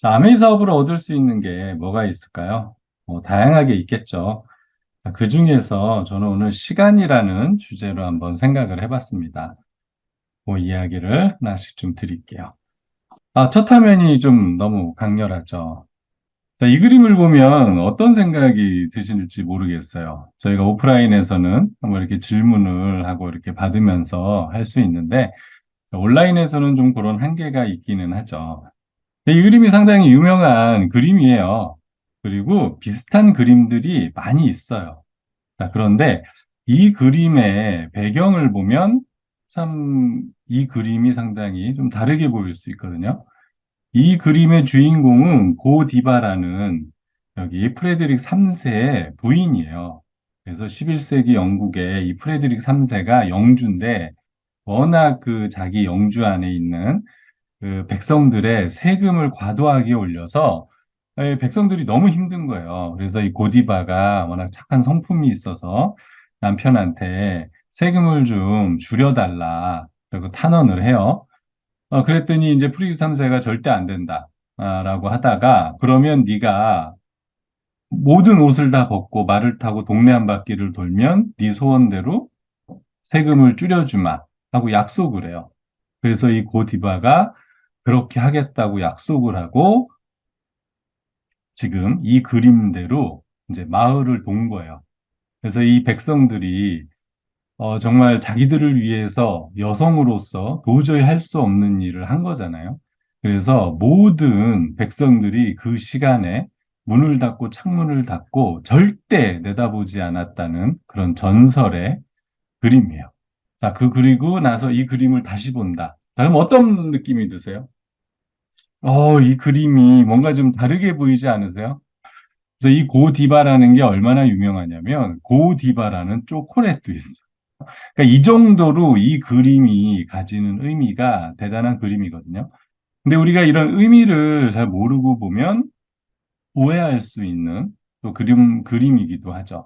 자, 아메이 사업으로 얻을 수 있는 게 뭐가 있을까요? 다양하게 있겠죠. 자, 그 중에서 저는 오늘 시간이라는 주제로 한번 생각을 해봤습니다. 그 이야기를 하나씩 좀 드릴게요. 첫 화면이 좀 너무 강렬하죠. 자, 이 그림을 보면 어떤 생각이 드실지 모르겠어요. 저희가 오프라인에서는 한번 이렇게 질문을 하고 이렇게 받으면서 할 수 있는데, 온라인에서는 좀 그런 한계가 있기는 하죠. 이 그림이 상당히 유명한 그림이에요. 그리고 비슷한 그림들이 많이 있어요. 자, 그런데 이 그림의 배경을 보면 참 이 그림이 상당히 좀 다르게 보일 수 있거든요. 이 그림의 주인공은 고디바라는 여기 프레드릭 3세의 부인이에요. 그래서 11세기 영국의 이 프레드릭 3세가 영주인데 워낙 그 자기 영주 안에 있는 그 백성들의 세금을 과도하게 올려서 백성들이 너무 힘든 거예요. 그래서 이 고디바가 워낙 착한 성품이 있어서 남편한테 세금을 좀 줄여달라. 그리고 탄원을 해요. 그랬더니 이제 프리드 3세가 절대 안 된다. 라고 하다가 그러면 네가 모든 옷을 다 벗고 말을 타고 동네 한 바퀴를 돌면 네 소원대로 세금을 줄여주마 하고 약속을 해요. 그래서 이 고디바가 그렇게 하겠다고 약속을 하고 지금 이 그림대로 이제 마을을 돈 거예요. 그래서 이 백성들이 정말 자기들을 위해서 여성으로서 도저히 할 수 없는 일을 한 거잖아요. 그래서 모든 백성들이 그 시간에 문을 닫고 창문을 닫고 절대 내다보지 않았다는 그런 전설의 그림이에요. 자, 그리고 나서 이 그림을 다시 본다. 자, 그럼 어떤 느낌이 드세요? 이 그림이 뭔가 좀 다르게 보이지 않으세요? 그래서 이 고디바라는 게 얼마나 유명하냐면 고디바라는 초콜릿도 있어. 그러니까 이 정도로 이 그림이 가지는 의미가 대단한 그림이거든요. 근데 우리가 이런 의미를 잘 모르고 보면 오해할 수 있는 또 그림이기도 하죠.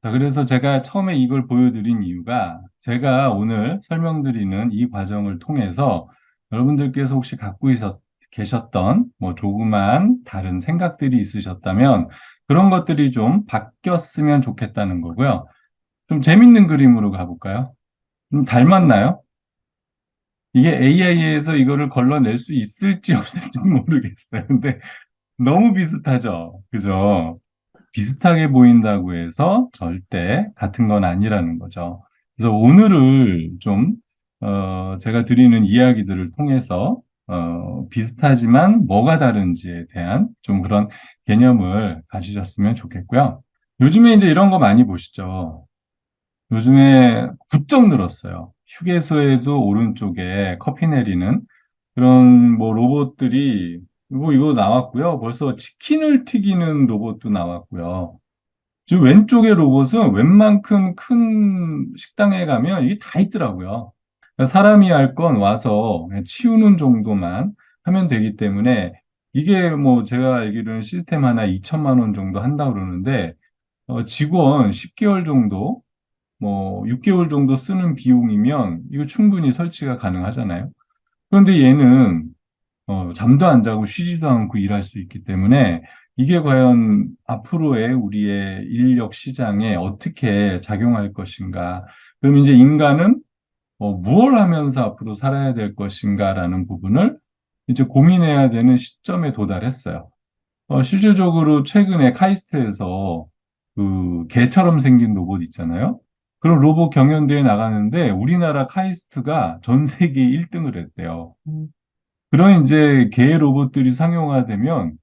자, 그래서 제가 처음에 이걸 보여드린 이유가 제가 오늘 설명드리는 이 과정을 통해서 여러분들께서 혹시 계셨던 뭐 조그만 다른 생각들이 있으셨다면 그런 것들이 좀 바뀌었으면 좋겠다는 거고요. 좀 재밌는 그림으로 가볼까요? 좀 닮았나요? 이게 AI에서 이거를 걸러낼 수 있을지 없을지 모르겠어요. 근데 너무 비슷하죠? 그죠? 비슷하게 보인다고 해서 절대 같은 건 아니라는 거죠. 그래서 오늘을 좀, 제가 드리는 이야기들을 통해서, 비슷하지만 뭐가 다른지에 대한 좀 그런 개념을 가지셨으면 좋겠고요. 요즘에 이제 이런 거 많이 보시죠. 요즘에 부쩍 늘었어요. 휴게소에도 오른쪽에 커피 내리는 그런 뭐 로봇들이, 이거 나왔고요. 벌써 치킨을 튀기는 로봇도 나왔고요. 지금 왼쪽의 로봇은 웬만큼 큰 식당에 가면 이게 다 있더라고요. 그러니까 사람이 할 건 와서 그냥 치우는 정도만 하면 되기 때문에 이게 뭐 제가 알기로는 시스템 하나 2천만 원 정도 한다고 그러는데 직원 10개월 정도 뭐 6개월 정도 쓰는 비용이면 이거 충분히 설치가 가능하잖아요. 그런데 얘는 잠도 안 자고 쉬지도 않고 일할 수 있기 때문에 이게 과연 앞으로의 우리의 인력 시장에 어떻게 작용할 것인가. 그럼 이제 인간은 무엇을 하면서 앞으로 살아야 될 것인가라는 부분을 이제 고민해야 되는 시점에 도달했어요. 실질적으로 최근에 카이스트에서 그 개처럼 생긴 로봇 있잖아요. 그런 로봇 경연대회 나가는데 우리나라 카이스트가 전 세계 1등을 했대요. 그런 이제 개 로봇들이 상용화되면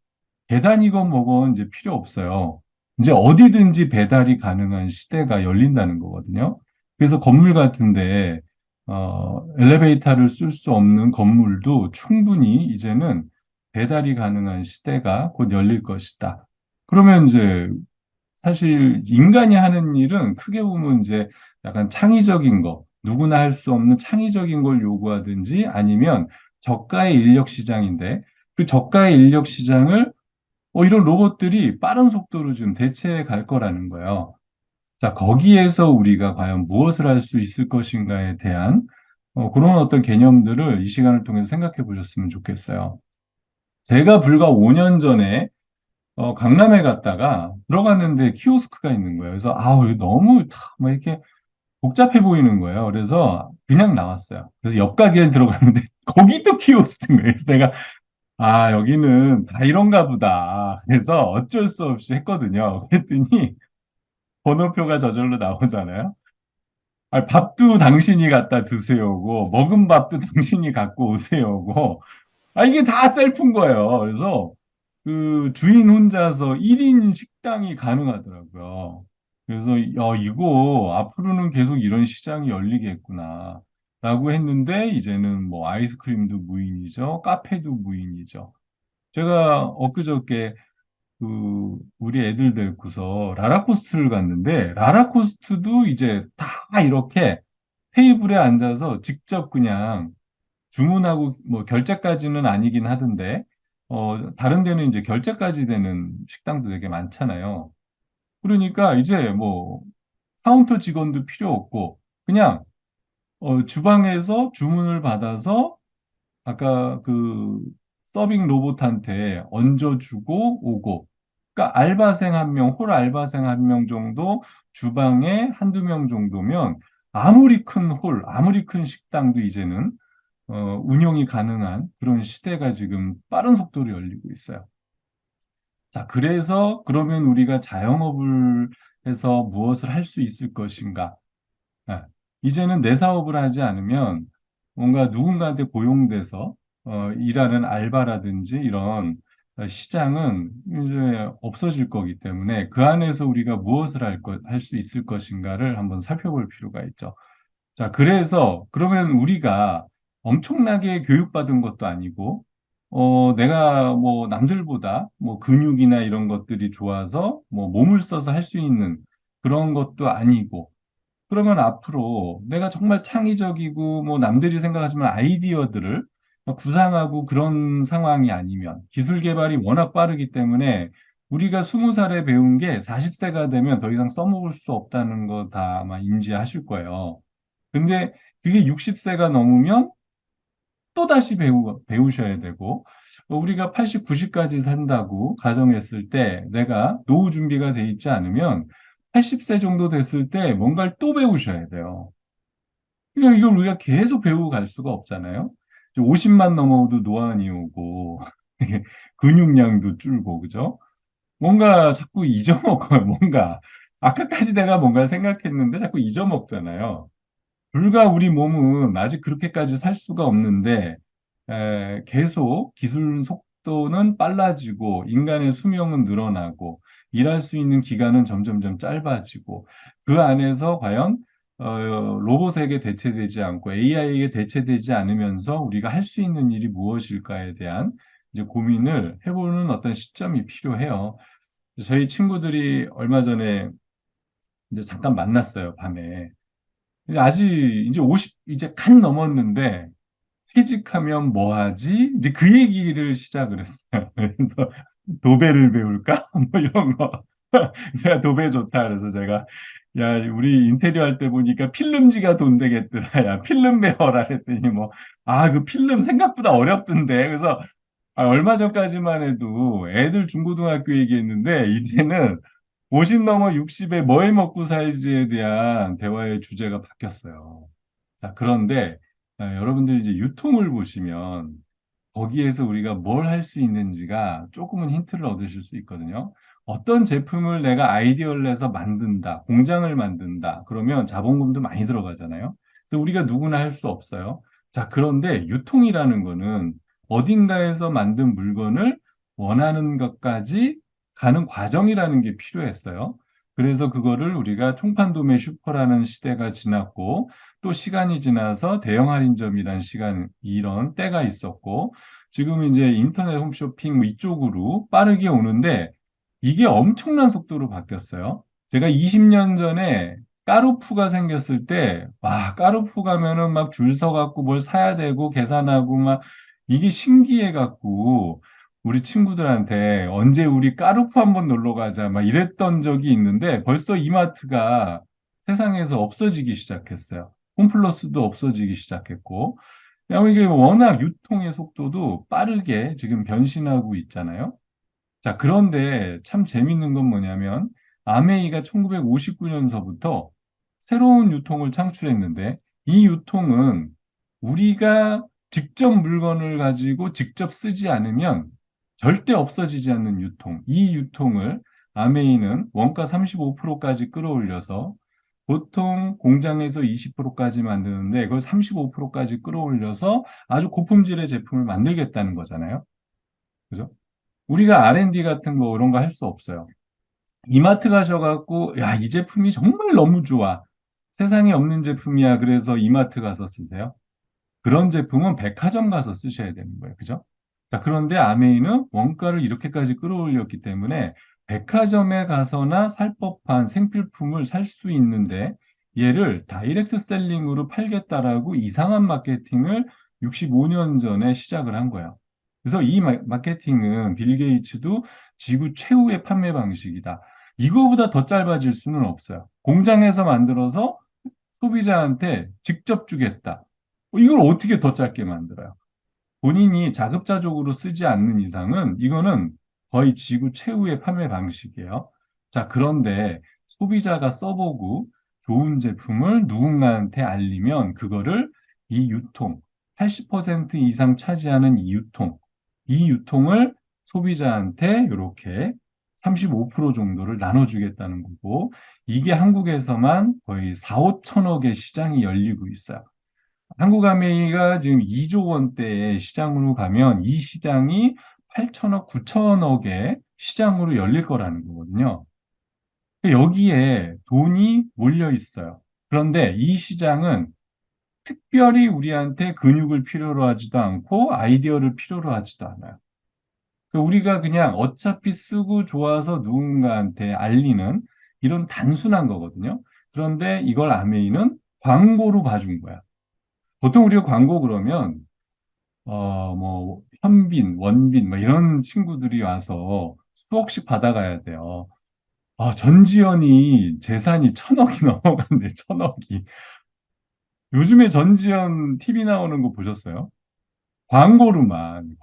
계단이건 뭐건 이제 필요 없어요. 이제 어디든지 배달이 가능한 시대가 열린다는 거거든요. 그래서 건물 같은데, 엘리베이터를 쓸 수 없는 건물도 충분히 이제는 배달이 가능한 시대가 곧 열릴 것이다. 그러면 이제 사실 인간이 하는 일은 크게 보면 이제 약간 창의적인 거, 누구나 할 수 없는 창의적인 걸 요구하든지 아니면 저가의 인력 시장인데 그 저가의 인력 시장을 이런 로봇들이 빠른 속도로 좀 대체해 갈 거라는 거예요. 자, 거기에서 우리가 과연 무엇을 할 수 있을 것인가에 대한 그런 어떤 개념들을 이 시간을 통해서 생각해 보셨으면 좋겠어요. 제가 불과 5년 전에 강남에 갔다가 들어갔는데 키오스크가 있는 거예요. 그래서 아우 이거 너무 막 이렇게 복잡해 보이는 거예요. 그래서 그냥 나왔어요. 그래서 옆 가게에 들어갔는데 거기도 키오스크인 거예요. 그래서 내가 아 여기는 다 이런가 보다. 그래서 어쩔 수 없이 했거든요. 그랬더니 번호표가 저절로 나오잖아요. 아, 밥도 당신이 갖다 드세요고 먹은 밥도 당신이 갖고 오세요고 아 이게 다 셀프인 거예요. 그래서 그 주인 혼자서 1인 식당이 가능하더라고요. 그래서 이거 앞으로는 계속 이런 시장이 열리겠구나 라고 했는데 이제는 뭐 아이스크림도 무인이죠. 카페도 무인이죠. 제가 엊그저께 우리 애들 데리고서 라라코스트를 갔는데 라라코스트도 이제 다 이렇게 테이블에 앉아서 직접 그냥 주문하고 뭐 결제까지는 아니긴 하던데 다른 데는 이제 결제까지 되는 식당도 되게 많잖아요. 그러니까 이제 뭐 카운터 직원도 필요 없고 그냥 주방에서 주문을 받아서 아까 그 서빙 로봇한테 얹어주고 오고 그러니까 알바생 한 명, 홀 알바생 한 명 정도 주방에 한두 명 정도면 아무리 큰 홀, 아무리 큰 식당도 이제는 운영이 가능한 그런 시대가 지금 빠른 속도로 열리고 있어요. 자, 그래서 그러면 우리가 자영업을 해서 무엇을 할 수 있을 것인가? 아, 이제는 내 사업을 하지 않으면 뭔가 누군가한테 고용돼서 일하는 알바라든지 이런 시장은 이제 없어질 거기 때문에 그 안에서 우리가 무엇을 할 수 있을 것인가를 한번 살펴볼 필요가 있죠. 자, 그래서 그러면 우리가 엄청나게 교육받은 것도 아니고, 내가 뭐 남들보다 뭐 근육이나 이런 것들이 좋아서 뭐 몸을 써서 할 수 있는 그런 것도 아니고, 그러면 앞으로 내가 정말 창의적이고 뭐 남들이 생각하지만 아이디어들을 구상하고 그런 상황이 아니면 기술 개발이 워낙 빠르기 때문에 우리가 20살에 배운 게 40세가 되면 더 이상 써먹을 수 없다는 거 다 아마 인지하실 거예요. 근데 그게 60세가 넘으면 또다시 배우셔야 되고, 우리가 80, 90까지 산다고 가정했을 때 내가 노후 준비가 돼 있지 않으면 80세 정도 됐을 때 뭔가를 또 배우셔야 돼요. 그러니까 이걸 우리가 계속 배우고 갈 수가 없잖아요. 50만 넘어도 노안이 오고, 근육량도 줄고, 그죠? 뭔가 자꾸 잊어먹어요, 뭔가. 아까까지 내가 뭔가 생각했는데 자꾸 잊어먹잖아요. 불과 우리 몸은 아직 그렇게까지 살 수가 없는데, 계속 기술 속도는 빨라지고, 인간의 수명은 늘어나고, 일할 수 있는 기간은 점점점 짧아지고, 그 안에서 과연, 로봇에게 대체되지 않고 AI에게 대체되지 않으면서 우리가 할 수 있는 일이 무엇일까에 대한 이제 고민을 해보는 어떤 시점이 필요해요. 저희 친구들이 얼마 전에 이제 잠깐 만났어요, 밤에. 근데 아직 이제 50, 이제 간 넘었는데, 퇴직하면 뭐 하지? 이제 그 얘기를 시작을 했어요. 그래서 도배를 배울까? 뭐 이런 거. 제가 도배 좋다. 그래서 제가, 야, 우리 인테리어 할 때 보니까 필름지가 돈 되겠더라. 야, 필름 배워라. 했더니 뭐, 아, 그 필름 생각보다 어렵던데. 그래서 얼마 전까지만 해도 애들 중고등학교 얘기했는데, 이제는 50 넘어 60에 뭐 해 먹고 살지에 대한 대화의 주제가 바뀌었어요. 자, 그런데 여러분들이 이제 유통을 보시면 거기에서 우리가 뭘 할 수 있는지가 조금은 힌트를 얻으실 수 있거든요. 어떤 제품을 내가 아이디어를 내서 만든다, 공장을 만든다, 그러면 자본금도 많이 들어가잖아요. 그래서 우리가 누구나 할 수 없어요. 자, 그런데 유통이라는 거는 어딘가에서 만든 물건을 원하는 것까지 가는 과정이라는 게 필요했어요. 그래서 그거를 우리가 총판도매 슈퍼라는 시대가 지났고, 또 시간이 지나서 대형 할인점이란 이런 때가 있었고, 지금 이제 인터넷 홈쇼핑 뭐 이쪽으로 빠르게 오는데, 이게 엄청난 속도로 바뀌었어요. 제가 20년 전에 까르푸가 생겼을 때, 와, 까르푸 가면은 막 줄 서갖고 뭘 사야 되고, 계산하고 막, 이게 신기해갖고, 우리 친구들한테 언제 우리 까르푸 한번 놀러 가자, 막 이랬던 적이 있는데, 벌써 이마트가 세상에서 없어지기 시작했어요. 홈플러스도 없어지기 시작했고, 이게 워낙 유통의 속도도 빠르게 지금 변신하고 있잖아요. 자, 그런데 참 재밌는 건 뭐냐면, 아메이가 1959년서부터 새로운 유통을 창출했는데, 이 유통은 우리가 직접 물건을 가지고 직접 쓰지 않으면 절대 없어지지 않는 유통. 이 유통을 아메이는 원가 35%까지 끌어올려서 보통 공장에서 20%까지 만드는데, 이걸 35%까지 끌어올려서 아주 고품질의 제품을 만들겠다는 거잖아요. 그죠? 우리가 R&D 같은 거 이런 거 할 수 없어요. 이마트 가셔갖고 야, 이 제품이 정말 너무 좋아. 세상에 없는 제품이야. 그래서 이마트 가서 쓰세요. 그런 제품은 백화점 가서 쓰셔야 되는 거예요. 그죠? 자, 그런데 아메이는 원가를 이렇게까지 끌어올렸기 때문에 백화점에 가서나 살 법한 생필품을 살 수 있는데 얘를 다이렉트 셀링으로 팔겠다라고 이상한 마케팅을 65년 전에 시작을 한 거예요. 그래서 이 마케팅은 빌 게이츠도 지구 최후의 판매 방식이다. 이거보다 더 짧아질 수는 없어요. 공장에서 만들어서 소비자한테 직접 주겠다. 이걸 어떻게 더 짧게 만들어요? 본인이 자급자족으로 쓰지 않는 이상은 이거는 거의 지구 최후의 판매 방식이에요. 자, 그런데 소비자가 써보고 좋은 제품을 누군가한테 알리면 그거를 이 유통, 80% 이상 차지하는 이 유통을 소비자한테 이렇게 35% 정도를 나눠주겠다는 거고, 이게 한국에서만 거의 4, 5천억의 시장이 열리고 있어요. 한국 아메이가 지금 2조 원대의 시장으로 가면 이 시장이 8천억, 9천억의 시장으로 열릴 거라는 거거든요. 여기에 돈이 몰려 있어요. 그런데 이 시장은 특별히 우리한테 근육을 필요로 하지도 않고 아이디어를 필요로 하지도 않아요. 우리가 그냥 어차피 쓰고 좋아서 누군가한테 알리는 이런 단순한 거거든요. 그런데 이걸 아메이는 광고로 봐준 거야. 보통 우리가 광고 그러면 뭐, 현빈, 원빈, 뭐 이런 친구들이 와서 수억씩 받아가야 돼요. 전지현이 재산이 1,000억이 넘어간대, 1,000억이. 요즘에 전지현 TV 나오는 거 보셨어요? 광고로만.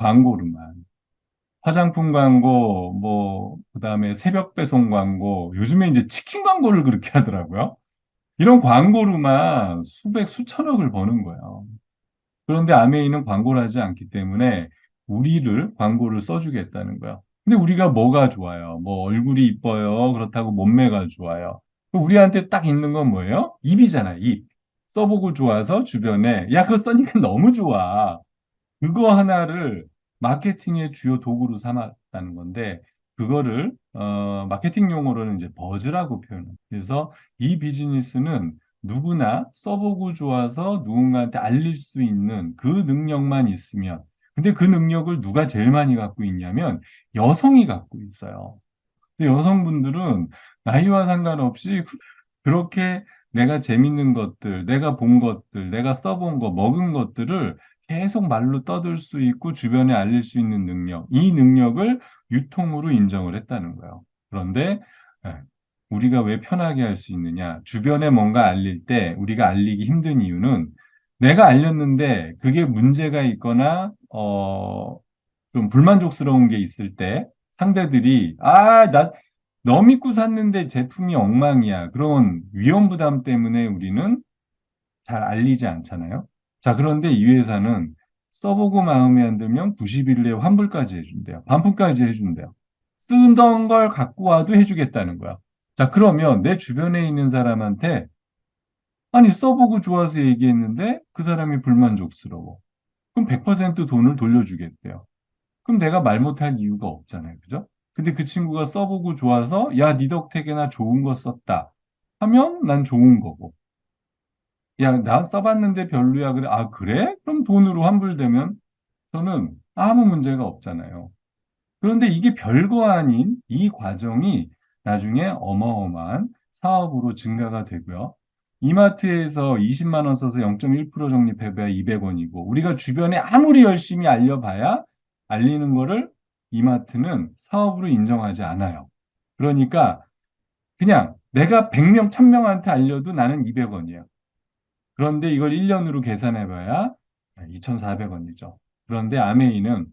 화장품 광고, 뭐, 그 다음에 새벽 배송 광고, 요즘에 이제 치킨 광고를 그렇게 하더라고요. 이런 광고로만 수백, 수천억을 버는 거예요. 그런데 아메이는 광고를 하지 않기 때문에 우리를 광고를 써주겠다는 거야. 근데 우리가 뭐가 좋아요? 뭐 얼굴이 이뻐요. 그렇다고 몸매가 좋아요. 그럼 우리한테 딱 있는 건 뭐예요? 입이잖아요, 입. 써보고 좋아서 주변에 야, 그거 써니까 너무 좋아. 그거 하나를 마케팅의 주요 도구로 삼았다는 건데, 그거를, 마케팅 용어로는 이제 버즈라고 표현해요. 그래서 이 비즈니스는 누구나 써보고 좋아서 누군가한테 알릴 수 있는 그 능력만 있으면, 근데 그 능력을 누가 제일 많이 갖고 있냐면 여성이 갖고 있어요. 근데 여성분들은 나이와 상관없이 그렇게 내가 재밌는 것들, 내가 본 것들, 내가 써본 거, 먹은 것들을 계속 말로 떠들 수 있고 주변에 알릴 수 있는 능력, 이 능력을 유통으로 인정을 했다는 거예요. 그런데 예, 우리가 왜 편하게 할 수 있느냐? 주변에 뭔가 알릴 때 우리가 알리기 힘든 이유는 내가 알렸는데 그게 문제가 있거나 좀 불만족스러운 게 있을 때 상대들이 너 믿고 샀는데 제품이 엉망이야. 그런 위험 부담 때문에 우리는 잘 알리지 않잖아요. 자, 그런데 이 회사는 써보고 마음에 안 들면 90일 내에 환불까지 해준대요. 반품까지 해준대요. 쓰던 걸 갖고 와도 해주겠다는 거야. 자, 그러면 내 주변에 있는 사람한테 아니, 써보고 좋아서 얘기했는데 그 사람이 불만족스러워. 그럼 100% 돈을 돌려주겠대요. 그럼 내가 말 못할 이유가 없잖아요. 그죠? 근데 그 친구가 써보고 좋아서, 야, 니 덕택에나 좋은 거 썼다. 하면 난 좋은 거고. 야, 나 써봤는데 별로야. 그래. 아, 그래? 그럼 돈으로 환불되면 저는 아무 문제가 없잖아요. 그런데 이게 별거 아닌 이 과정이 나중에 어마어마한 사업으로 증가가 되고요. 이마트에서 20만 원 써서 0.1% 적립해봐야 200원이고, 우리가 주변에 아무리 열심히 알려봐야 알리는 거를 이마트는 사업으로 인정하지 않아요. 그러니까 그냥 내가 100명, 1000명한테 알려도 나는 200원이에요. 그런데 이걸 1년으로 계산해봐야 2,400원이죠. 그런데 아메이는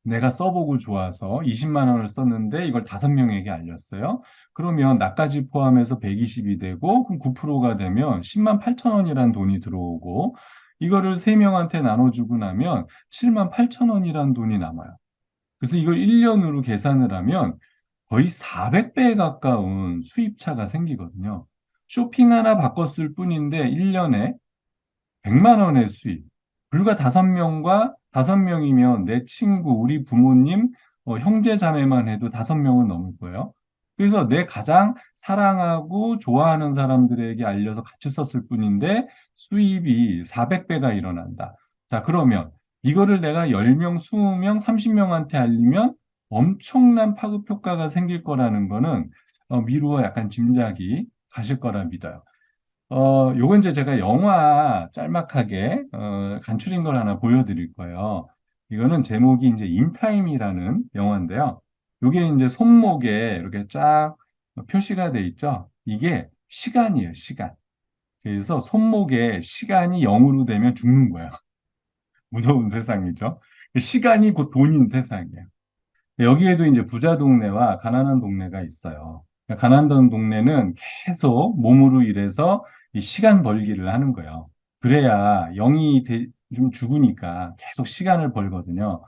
내가 써보고 좋아서 20만 원을 썼는데 이걸 5명에게 알렸어요. 그러면 나까지 포함해서 120이 되고 그럼 9%가 되면 10만 8천 원이란 돈이 들어오고 이거를 3명한테 나눠주고 나면 7만 8천 원이란 돈이 남아요. 그래서 이걸 1년으로 계산을 하면 거의 400배에 가까운 수입차가 생기거든요. 쇼핑 하나 바꿨을 뿐인데 1년에 100만 원의 수입. 불과 5명과 5명이면 내 친구, 우리 부모님, 형제 자매만 해도 5명은 넘을 거예요. 그래서 내 가장 사랑하고 좋아하는 사람들에게 알려서 같이 썼을 뿐인데 수입이 400배가 일어난다. 자, 그러면 이거를 내가 10명, 20명, 30명한테 알리면 엄청난 파급 효과가 생길 거라는 거는 미루어 약간 짐작이 가실 거라 믿어요. 요건 이제 제가 영화 짤막하게, 간추린 걸 하나 보여드릴 거예요. 이거는 제목이 이제 인타임이라는 영화인데요. 요게 이제 손목에 이렇게 쫙 표시가 돼 있죠. 이게 시간이에요, 시간. 그래서 손목에 시간이 0으로 되면 죽는 거예요. 무서운 세상이죠. 시간이 곧 돈인 세상이에요. 여기에도 이제 부자 동네와 가난한 동네가 있어요. 가난한 동네는 계속 몸으로 일해서 이 시간 벌기를 하는 거예요. 그래야 좀 죽으니까 계속 시간을 벌거든요.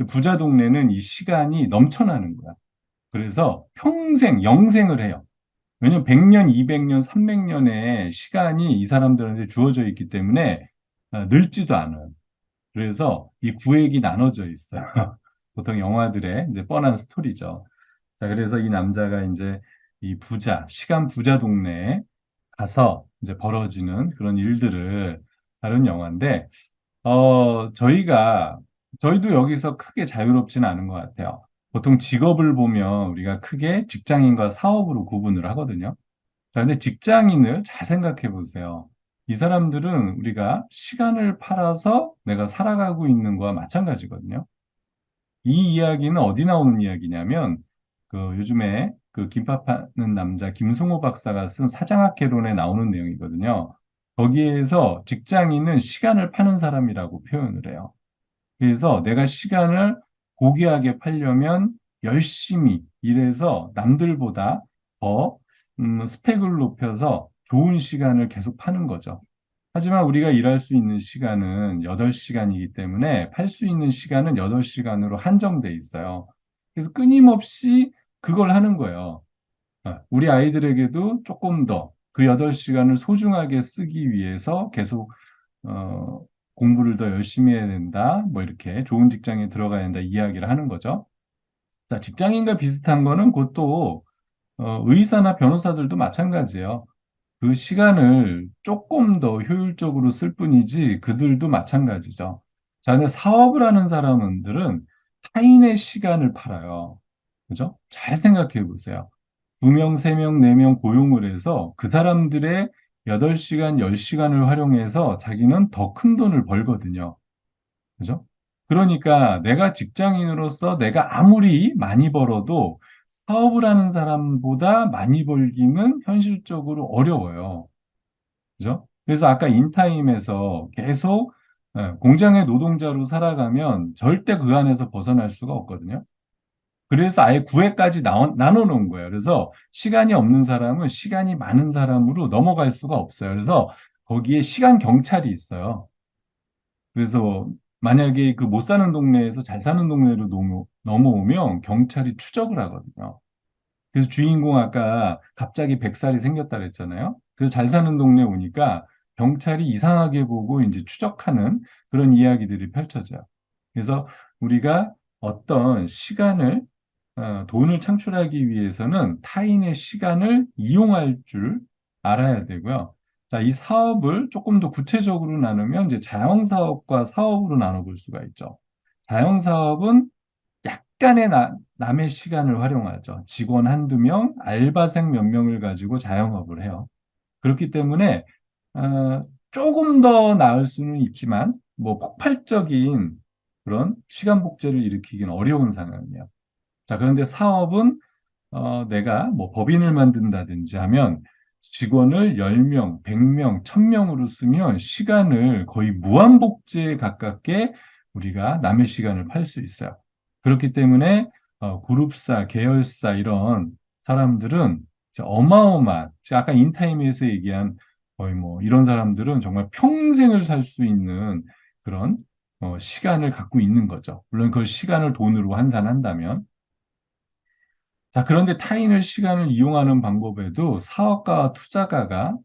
부자 동네는 이 시간이 넘쳐나는 거야. 그래서 평생, 영생을 해요. 왜냐면 100년, 200년, 300년의 시간이 이 사람들한테 주어져 있기 때문에 늙지도 않아요. 그래서 이 구획이 나눠져 있어요. 보통 영화들의 이제 뻔한 스토리죠. 자, 그래서 이 남자가 이제 이 시간 부자 동네에 가서 이제 벌어지는 그런 일들을 다룬 영화인데, 저희도 여기서 크게 자유롭지는 않은 것 같아요. 보통 직업을 보면 우리가 크게 직장인과 사업으로 구분을 하거든요. 자, 근데 직장인을 잘 생각해 보세요. 이 사람들은 우리가 시간을 팔아서 내가 살아가고 있는 거와 마찬가지거든요. 이 이야기는 어디 나오는 이야기냐면, 요즘에 그 김밥 파는 남자 김승호 박사가 쓴 사장학개론에 나오는 내용이거든요. 거기에서 직장인은 시간을 파는 사람이라고 표현을 해요. 그래서 내가 시간을 고귀하게 팔려면 열심히 일해서 남들보다 더 스펙을 높여서 좋은 시간을 계속 파는 거죠. 하지만 우리가 일할 수 있는 시간은 8시간이기 때문에 팔 수 있는 시간은 8시간으로 한정돼 있어요. 그래서 끊임없이 그걸 하는 거예요. 우리 아이들에게도 조금 더 그 8시간을 소중하게 쓰기 위해서 계속 어, 공부를 더 열심히 해야 된다. 뭐 이렇게 좋은 직장에 들어가야 된다 이야기를 하는 거죠. 자, 직장인과 비슷한 거는 그것도 의사나 변호사들도 마찬가지예요. 그 시간을 조금 더 효율적으로 쓸 뿐이지 그들도 마찬가지죠. 자, 근데 사업을 하는 사람들은 타인의 시간을 팔아요. 그죠? 잘 생각해 보세요. 2명, 3명, 4명 고용을 해서 그 사람들의 8시간, 10시간을 활용해서 자기는 더 큰 돈을 벌거든요. 그죠? 그러니까 내가 직장인으로서 내가 아무리 많이 벌어도 사업을 하는 사람보다 많이 벌기는 현실적으로 어려워요. 그죠? 그래서 아까 인타임에서 계속 공장의 노동자로 살아가면 절대 그 안에서 벗어날 수가 없거든요. 그래서 아예 9회까지 나눠 놓은 거예요. 그래서 시간이 없는 사람은 시간이 많은 사람으로 넘어갈 수가 없어요. 그래서 거기에 시간 경찰이 있어요. 그래서 만약에 그 못 사는 동네에서 잘 사는 동네로 넘어오면 경찰이 추적을 하거든요. 그래서 주인공 아까 갑자기 100살이 생겼다 그랬잖아요. 그래서 잘 사는 동네 오니까 경찰이 이상하게 보고 이제 추적하는 그런 이야기들이 펼쳐져요. 그래서 우리가 어떤 돈을 창출하기 위해서는 타인의 시간을 이용할 줄 알아야 되고요. 자, 이 사업을 조금 더 구체적으로 나누면 이제 자영사업과 사업으로 나눠볼 수가 있죠. 자영사업은 약간의 남의 시간을 활용하죠. 직원 한두 명, 알바생 몇 명을 가지고 자영업을 해요. 그렇기 때문에 조금 더 나을 수는 있지만 뭐 폭발적인 그런 시간 복제를 일으키기는 어려운 상황이에요. 자, 그런데 사업은 내가 뭐 법인을 만든다든지 하면 직원을 10명, 100명, 1000명으로 쓰면 시간을 거의 무한복제에 가깝게 우리가 남의 시간을 팔 수 있어요. 그렇기 때문에 그룹사, 계열사 이런 사람들은 진짜 어마어마한, 제가 아까 인타임에서 얘기한 거의 뭐 이런 사람들은 정말 평생을 살 수 있는 그런 시간을 갖고 있는 거죠. 물론 그걸 시간을 돈으로 환산한다면. 자, 그런데 타인의 시간을 이용하는 방법에도 사업가와 투자가가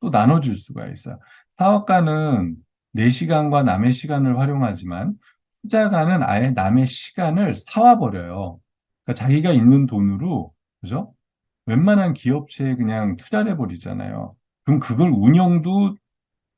또 나눠질 수가 있어요. 사업가는 내 시간과 남의 시간을 활용하지만 투자가는 아예 남의 시간을 사와 버려요. 그러니까 자기가 있는 돈으로, 그죠? 웬만한 기업체에 그냥 투자를 해버리잖아요. 그럼 그걸 운영도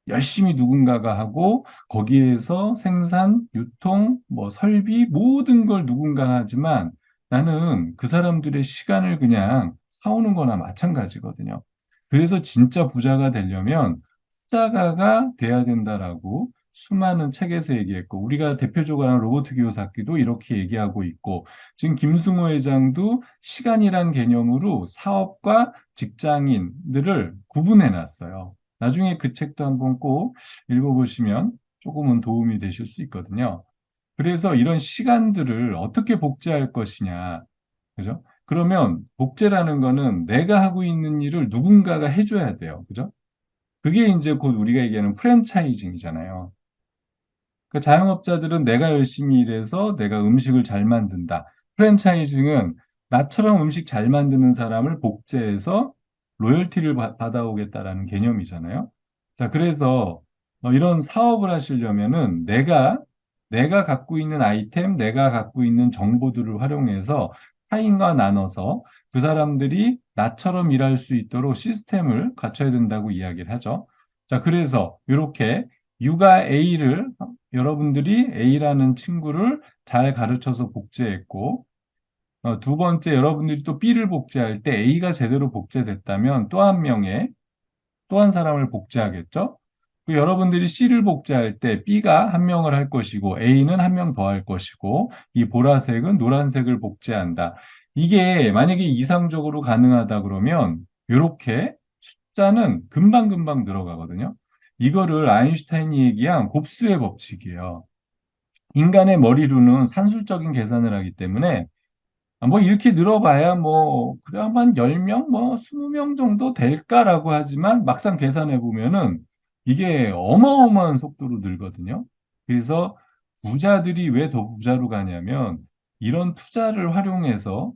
열심히 누군가가 하고 거기에서 생산, 유통, 뭐 설비 모든 걸 누군가 하지만 나는 그 사람들의 시간을 그냥 사오는 거나 마찬가지거든요. 그래서 진짜 부자가 되려면 투자가가 돼야 된다라고 수많은 책에서 얘기했고 우리가 대표적으로 하는 로버트 기요사키도 이렇게 얘기하고 있고 지금 김승호 회장도 시간이란 개념으로 사업과 직장인들을 구분해 놨어요. 나중에 그 책도 한번 꼭 읽어보시면 조금은 도움이 되실 수 있거든요. 그래서 이런 시간들을 어떻게 복제할 것이냐, 그죠? 그러면 복제라는 거는 내가 하고 있는 일을 누군가가 해줘야 돼요. 그죠? 그게 이제 곧 우리가 얘기하는 프랜차이징이잖아요. 그 자영업자들은 내가 열심히 일해서 내가 음식을 잘 만든다. 프랜차이징은 나처럼 음식 잘 만드는 사람을 복제해서 로열티를 받아오겠다라는 개념이잖아요. 자, 그래서 이런 사업을 하시려면은 내가 갖고 있는 아이템, 내가 갖고 있는 정보들을 활용해서 타인과 나눠서 그 사람들이 나처럼 일할 수 있도록 시스템을 갖춰야 된다고 이야기를 하죠. 자, 그래서 이렇게 육아 A를 여러분들이 A라는 친구를 잘 가르쳐서 복제했고, 두 번째 여러분들이 또 B를 복제할 때 A가 제대로 복제됐다면 또 한 사람을 복제하겠죠? 그 여러분들이 C를 복제할 때 B가 한 명을 할 것이고 A는 한 명 더 할 것이고 이 보라색은 노란색을 복제한다. 이게 만약에 이상적으로 가능하다 그러면 이렇게 숫자는 금방금방 늘어가거든요. 이거를 아인슈타인이 얘기한 곱수의 법칙이에요. 인간의 머리로는 산술적인 계산을 하기 때문에 뭐 이렇게 늘어봐야 뭐 그래 한 10명 뭐 20명 정도 될까라고 하지만 막상 계산해 보면은 이게 어마어마한 속도로 늘거든요. 그래서 부자들이 왜 더 부자로 가냐면 이런 투자를 활용해서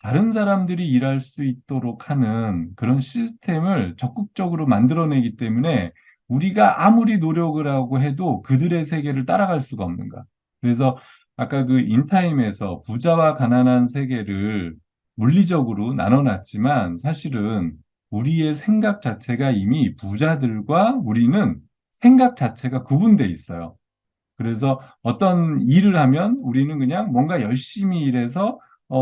다른 사람들이 일할 수 있도록 하는 그런 시스템을 적극적으로 만들어내기 때문에 우리가 아무리 노력을 하고 해도 그들의 세계를 따라갈 수가 없는 거야. 그래서 아까 그 인타임에서 부자와 가난한 세계를 물리적으로 나눠놨지만 사실은 우리의 생각 자체가 이미 부자들과 우리는 생각 자체가 구분돼 있어요. 그래서 어떤 일을 하면 우리는 그냥 뭔가 열심히 일해서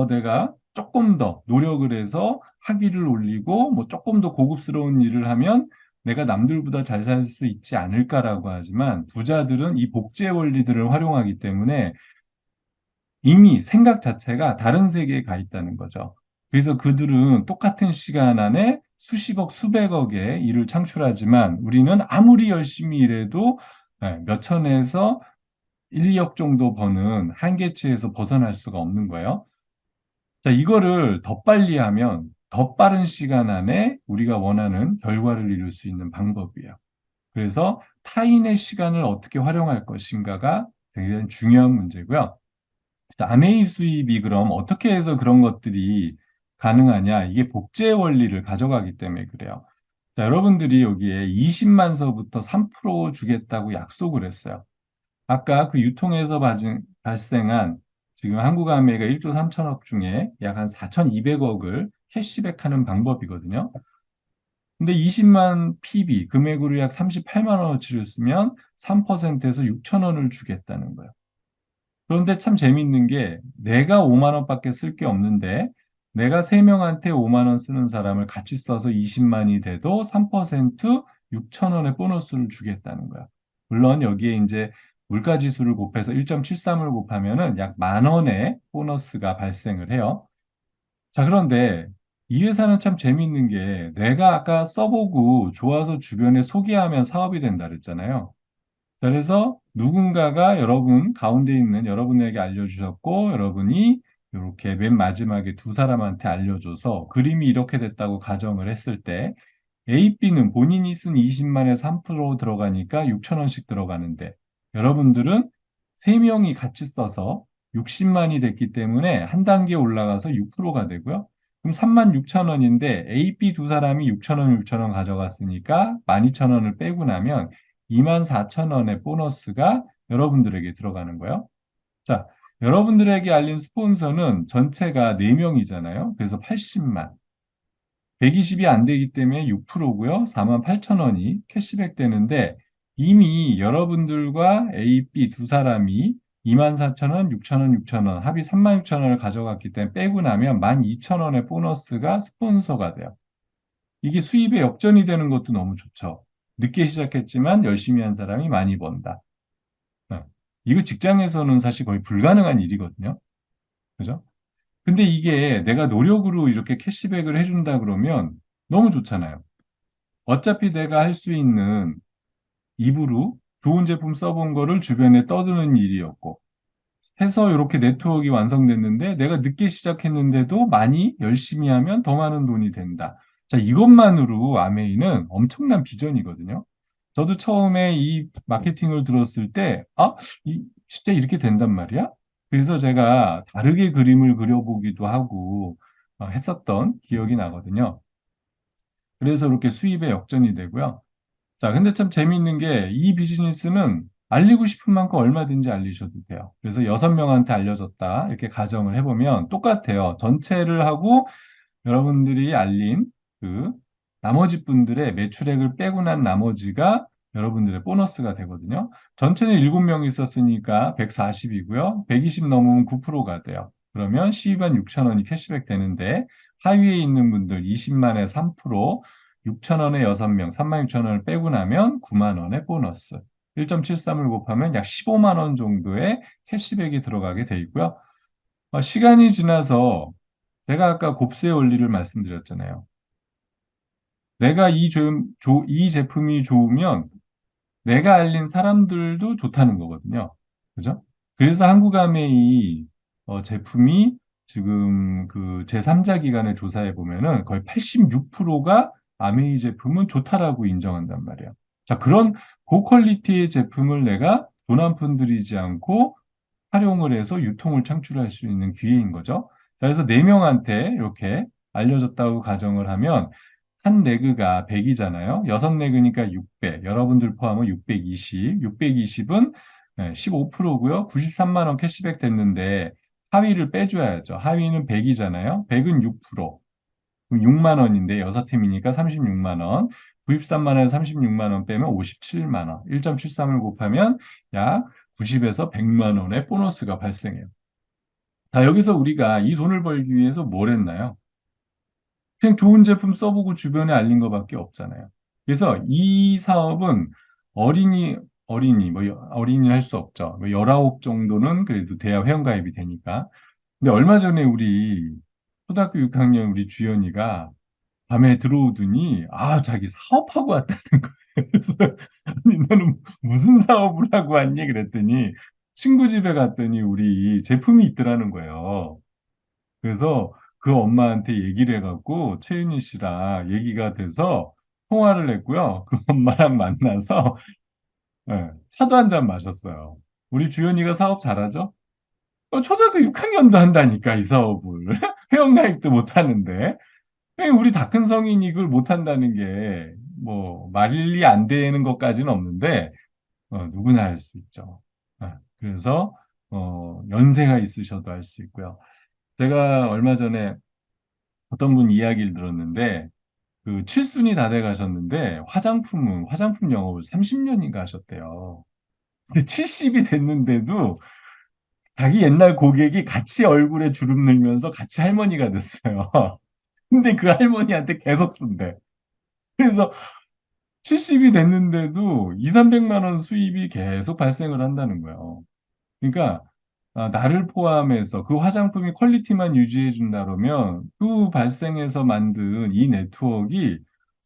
내가 조금 더 노력을 해서 학위를 올리고 뭐 조금 더 고급스러운 일을 하면 내가 남들보다 잘 살 수 있지 않을까라고 하지만 부자들은 이 복제 원리들을 활용하기 때문에 이미 생각 자체가 다른 세계에 가 있다는 거죠. 그래서 그들은 똑같은 시간 안에 수십억, 수백억의 일을 창출하지만 우리는 아무리 열심히 일해도 몇 천에서 1, 2억 정도 버는 한계치에서 벗어날 수가 없는 거예요. 자, 이거를 더 빨리 하면 더 빠른 시간 안에 우리가 원하는 결과를 이룰 수 있는 방법이에요. 그래서 타인의 시간을 어떻게 활용할 것인가가 굉장히 중요한 문제고요. 아메이 수입이 그럼 어떻게 해서 그런 것들이 가능하냐? 이게 복제 원리를 가져가기 때문에 그래요. 자, 여러분들이 여기에 20만 서부터 3% 주겠다고 약속을 했어요. 아까 그 유통에서 발생한 지금 한국아메이가 1조 3천억 중에 약 한 4,200억을 캐시백하는 방법이거든요. 근데 20만 PB 금액으로 약 38만 원어치를 쓰면 3%에서 6천 원을 주겠다는 거예요. 그런데 참 재밌는 게 내가 5만 원밖에 쓸 게 없는데 내가 3명한테 5만 원 쓰는 사람을 같이 써서 20만이 돼도 3% 6천 원의 보너스를 주겠다는 거야. 물론 여기에 이제 물가 지수를 곱해서 1.73을 곱하면은 약 만 원의 보너스가 발생을 해요. 자, 그런데 이 회사는 참 재밌는 게 내가 아까 써보고 좋아서 주변에 소개하면 사업이 된다 그랬잖아요. 그래서 누군가가 여러분 가운데 있는 여러분에게 알려주셨고 여러분이 이렇게 맨 마지막에 두 사람한테 알려줘서 그림이 이렇게 됐다고 가정을 했을 때 A, B는 본인이 쓴 20만에서 3% 들어가니까 6천 원씩 들어가는데 여러분들은 3명이 같이 써서 60만이 됐기 때문에 한 단계 올라가서 6%가 되고요. 그럼 3만 6천 원인데 A, B 두 사람이 6천 원, 6천 원 가져갔으니까 12,000원을 빼고 나면 2만 4천 원의 보너스가 여러분들에게 들어가는 거예요. 자, 여러분들에게 알린 스폰서는 전체가 4명이잖아요. 그래서 80만. 120이 안 되기 때문에 6%고요. 4만 8천 원이 캐시백 되는데 이미 여러분들과 A, B 두 사람이 2만 4천 원, 6천 원, 6천 원, 합이 3만 6천 원을 가져갔기 때문에 빼고 나면 1만 2천 원의 보너스가 스폰서가 돼요. 이게 수입의 역전이 되는 것도 너무 좋죠. 늦게 시작했지만 열심히 한 사람이 많이 번다. 어. 이거 직장에서는 사실 거의 불가능한 일이거든요. 그죠? 근데 이게 내가 노력으로 이렇게 캐시백을 해준다 그러면 너무 좋잖아요. 어차피 내가 할 수 있는 입으로 좋은 제품 써본 거를 주변에 떠드는 일이었고, 해서 이렇게 네트워크가 완성됐는데 내가 늦게 시작했는데도 많이 열심히 하면 더 많은 돈이 된다. 자, 이것만으로 아메이는 엄청난 비전이거든요. 저도 처음에 이 마케팅을 들었을 때, 진짜 이렇게 된단 말이야? 그래서 제가 다르게 그림을 그려보기도 하고 했었던 기억이 나거든요. 그래서 이렇게 수입의 역전이 되고요. 자, 근데 참 재미있는 게 이 비즈니스는 알리고 싶은 만큼 얼마든지 알리셔도 돼요. 그래서 6명한테 알려졌다. 이렇게 가정을 해보면 똑같아요. 전체를 하고 여러분들이 알린 그 나머지 분들의 매출액을 빼고 난 나머지가 여러분들의 보너스가 되거든요. 전체는 7명이 있었으니까 140이고요. 120 넘으면 9%가 돼요. 그러면 12만 6천 원이 캐시백 되는데 하위에 있는 분들 20만에 3%, 6천 원에 6명, 3만 6천 원을 빼고 나면 9만 원의 보너스. 1.73을 곱하면 약 15만 원 정도의 캐시백이 들어가게 돼 있고요. 시간이 지나서 제가 아까 곱쇄 원리를 말씀드렸잖아요. 내가 이 제품이 좋으면 내가 알린 사람들도 좋다는 거거든요. 그죠? 그래서 한국아메이 제품이 지금 그 제3자 기관의 조사에 보면은 거의 86%가 아메이 제품은 좋다라고 인정한단 말이에요. 자, 그런 고퀄리티의 제품을 내가 돈 한 푼 들이지 않고 활용을 해서 유통을 창출할 수 있는 기회인 거죠. 그래서 4명한테 이렇게 알려졌다고 가정을 하면 한 레그가 100이잖아요. 6레그니까 600. 여러분들 포함은 620. 620은 15%고요. 93만 원 캐시백 됐는데 하위를 빼줘야죠. 하위는 100이잖아요. 100은 6%. 그럼 6만 원인데 6팀이니까 36만 원. 93만 원에 36만 원 빼면 57만 원. 1.73을 곱하면 약 90에서 100만 원의 보너스가 발생해요. 자, 여기서 우리가 이 돈을 벌기 위해서 뭘 했나요? 그냥 좋은 제품 써보고 주변에 알린 것밖에 없잖아요. 그래서 이 사업은 어린이, 어린이 할 수 없죠. 19 정도는 그래도 대학 회원가입이 되니까. 근데 얼마 전에 우리 초등학교 6학년 우리 주연이가 밤에 들어오더니, 자기 사업하고 왔다는 거예요. 그래서, 아니, 너는 무슨 사업을 하고 왔니? 그랬더니, 친구 집에 갔더니 우리 제품이 있더라는 거예요. 그래서 그 엄마한테 얘기를 해갖고 최윤희 씨랑 얘기가 돼서 통화를 했고요. 그 엄마랑 만나서 차도 한 잔 마셨어요. 우리 주연이가 사업 잘하죠? 초등학교 6학년도 한다니까 이 사업을. 회원가입도 못 하는데. 우리 다 큰 성인이 이걸 못 한다는 게 뭐 말이 안 되는 것까지는 없는데 누구나 할 수 있죠. 그래서 연세가 있으셔도 할 수 있고요. 제가 얼마 전에 어떤 분 이야기를 들었는데, 그 칠순이 다 돼 가셨는데, 화장품 영업을 30년인가 하셨대요. 근데 70이 됐는데도 자기 옛날 고객이 같이 얼굴에 주름 늘면서 같이 할머니가 됐어요. 근데 그 할머니한테 계속 쓴대. 그래서 70이 됐는데도 2, 300만 원 수입이 계속 발생을 한다는 거예요. 그러니까 나를 포함해서 그 화장품이 퀄리티만 유지해 준다 그러면 그 발생해서 만든 이 네트워크가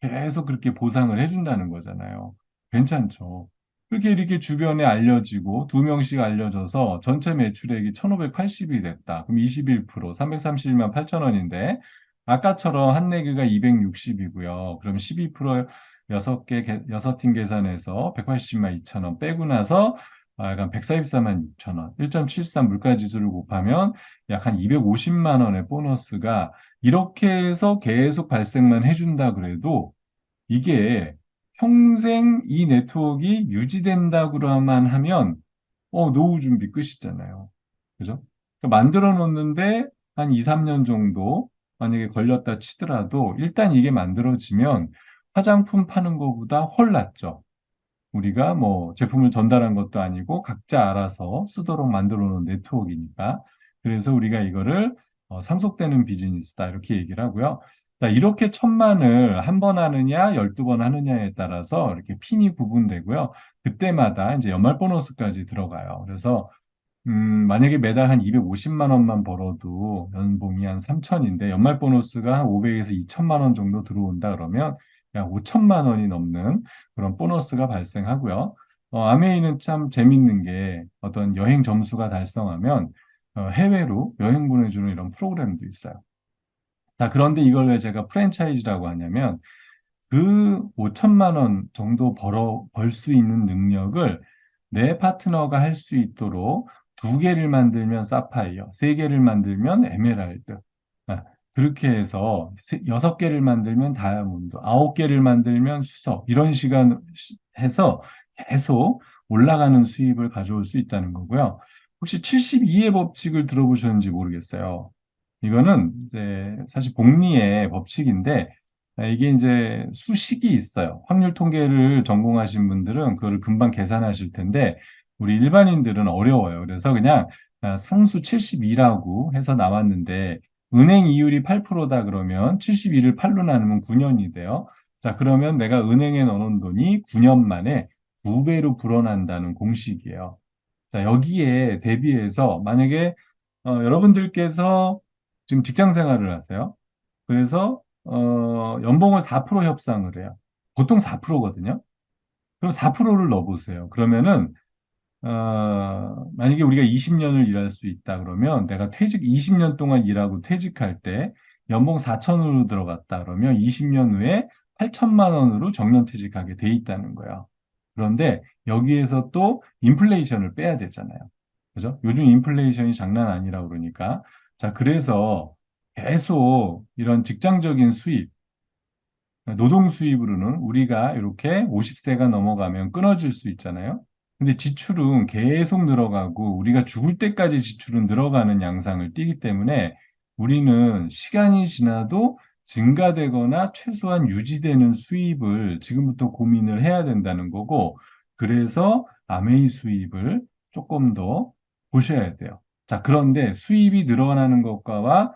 계속 그렇게 보상을 해준다는 거잖아요. 괜찮죠. 그렇게 이렇게 주변에 알려지고 두 명씩 알려져서 전체 매출액이 1,580이 됐다. 그럼 21%, 331만 8천 원인데 아까처럼 한 내기가 260이고요. 그럼 12% 여섯 팀 계산해서 180만 2천 원 빼고 나서 약간 144만 6천 원, 1.73 물가 지수를 곱하면 약 한 250만 원의 보너스가 이렇게 해서 계속 발생만 해준다 그래도 이게 평생 이 네트워크가 유지된다고만 하면 노후 준비 끝이잖아요. 그죠? 그러니까 만들어 놓는데 한 2, 3년 정도 만약에 걸렸다 치더라도 일단 이게 만들어지면 화장품 파는 것보다 훨 낫죠. 우리가 뭐 제품을 전달한 것도 아니고 각자 알아서 쓰도록 만들어 놓은 네트워크이니까. 그래서 우리가 이거를 상속되는 비즈니스다 이렇게 얘기를 하고요. 자, 이렇게 1,000만을 한 번 하느냐, 12번 하느냐에 따라서 이렇게 핀이 구분되고요. 그때마다 이제 연말 보너스까지 들어가요. 그래서 만약에 매달 한 250만 원만 벌어도 연봉이 한 3천인데 연말 보너스가 한 500에서 2천만 원 정도 들어온다 그러면 약 5천만 원이 넘는 그런 보너스가 발생하고요. 아메이는 참 재밌는 게 어떤 여행 점수가 달성하면 해외로 여행 보내주는 이런 프로그램도 있어요. 자, 그런데 이걸 왜 제가 프랜차이즈라고 하냐면 그 5천만 원 정도 벌 수 있는 능력을 내 파트너가 할 수 있도록 두 개를 만들면 사파이어, 세 개를 만들면 에메랄드, 아, 그렇게 해서 여섯 개를 만들면 다이아몬드, 아홉 개를 만들면 수석, 이런 시간 해서 계속 올라가는 수입을 가져올 수 있다는 거고요. 혹시 72의 법칙을 들어보셨는지 모르겠어요. 이거는 이제 사실 복리의 법칙인데 이게 이제 수식이 있어요. 확률 통계를 전공하신 분들은 그걸 금방 계산하실 텐데 우리 일반인들은 어려워요. 그래서 그냥 상수 72라고 해서 나왔는데 은행 이율이 8%다 그러면 72를 8로 나누면 9년이 돼요. 자, 그러면 내가 은행에 넣어놓은 돈이 9년 만에 2배로 불어난다는 공식이에요. 자, 여기에 대비해서 만약에 여러분들께서 지금 직장 생활을 하세요. 그래서 연봉을 4% 협상을 해요. 보통 4%거든요. 그럼 4%를 넣어보세요. 그러면은 만약에 우리가 20년을 일할 수 있다 그러면 내가 20년 동안 일하고 퇴직할 때 연봉 4천으로 들어갔다 그러면 20년 후에 8천만 원으로 정년 퇴직하게 돼 있다는 거예요. 그런데 여기에서 또 인플레이션을 빼야 되잖아요. 그죠? 요즘 인플레이션이 장난 아니라 그러니까. 자, 그래서 계속 이런 직장적인 수입, 노동 수입으로는 우리가 이렇게 50세가 넘어가면 끊어질 수 있잖아요. 근데 지출은 계속 늘어가고 우리가 죽을 때까지 지출은 늘어가는 양상을 띠기 때문에 우리는 시간이 지나도 증가되거나 최소한 유지되는 수입을 지금부터 고민을 해야 된다는 거고, 그래서 아메이 수입을 조금 더 보셔야 돼요. 자, 그런데 수입이 늘어나는 것과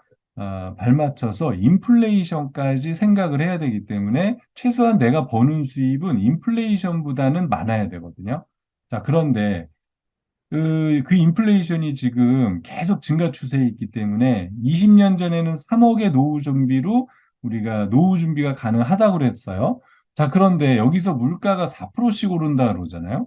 발맞춰서 인플레이션까지 생각을 해야 되기 때문에 최소한 내가 버는 수입은 인플레이션보다는 많아야 되거든요. 자, 그런데 그 인플레이션이 지금 계속 증가 추세에 있기 때문에 20년 전에는 3억의 노후 준비로 우리가 노후 준비가 가능하다고 그랬어요. 자, 그런데 여기서 물가가 4%씩 오른다 그러잖아요.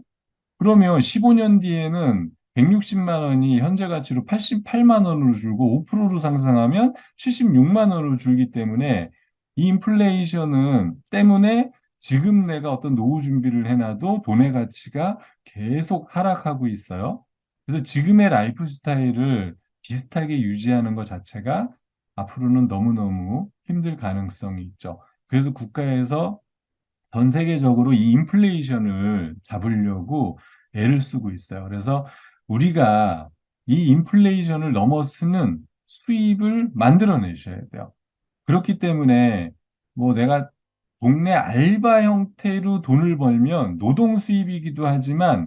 그러면 15년 뒤에는 160만 원이 현재 가치로 88만 원으로 줄고 5%로 상승하면 76만 원으로 줄기 때문에 이 인플레이션은 때문에 지금 내가 어떤 노후 준비를 해놔도 돈의 가치가 계속 하락하고 있어요. 그래서 지금의 라이프 스타일을 비슷하게 유지하는 것 자체가 앞으로는 너무너무 힘들 가능성이 있죠. 그래서 국가에서 전 세계적으로 이 인플레이션을 잡으려고 애를 쓰고 있어요. 그래서 우리가 이 인플레이션을 넘어서는 수입을 만들어내셔야 돼요. 그렇기 때문에 뭐 내가 동네 알바 형태로 돈을 벌면 노동 수입이기도 하지만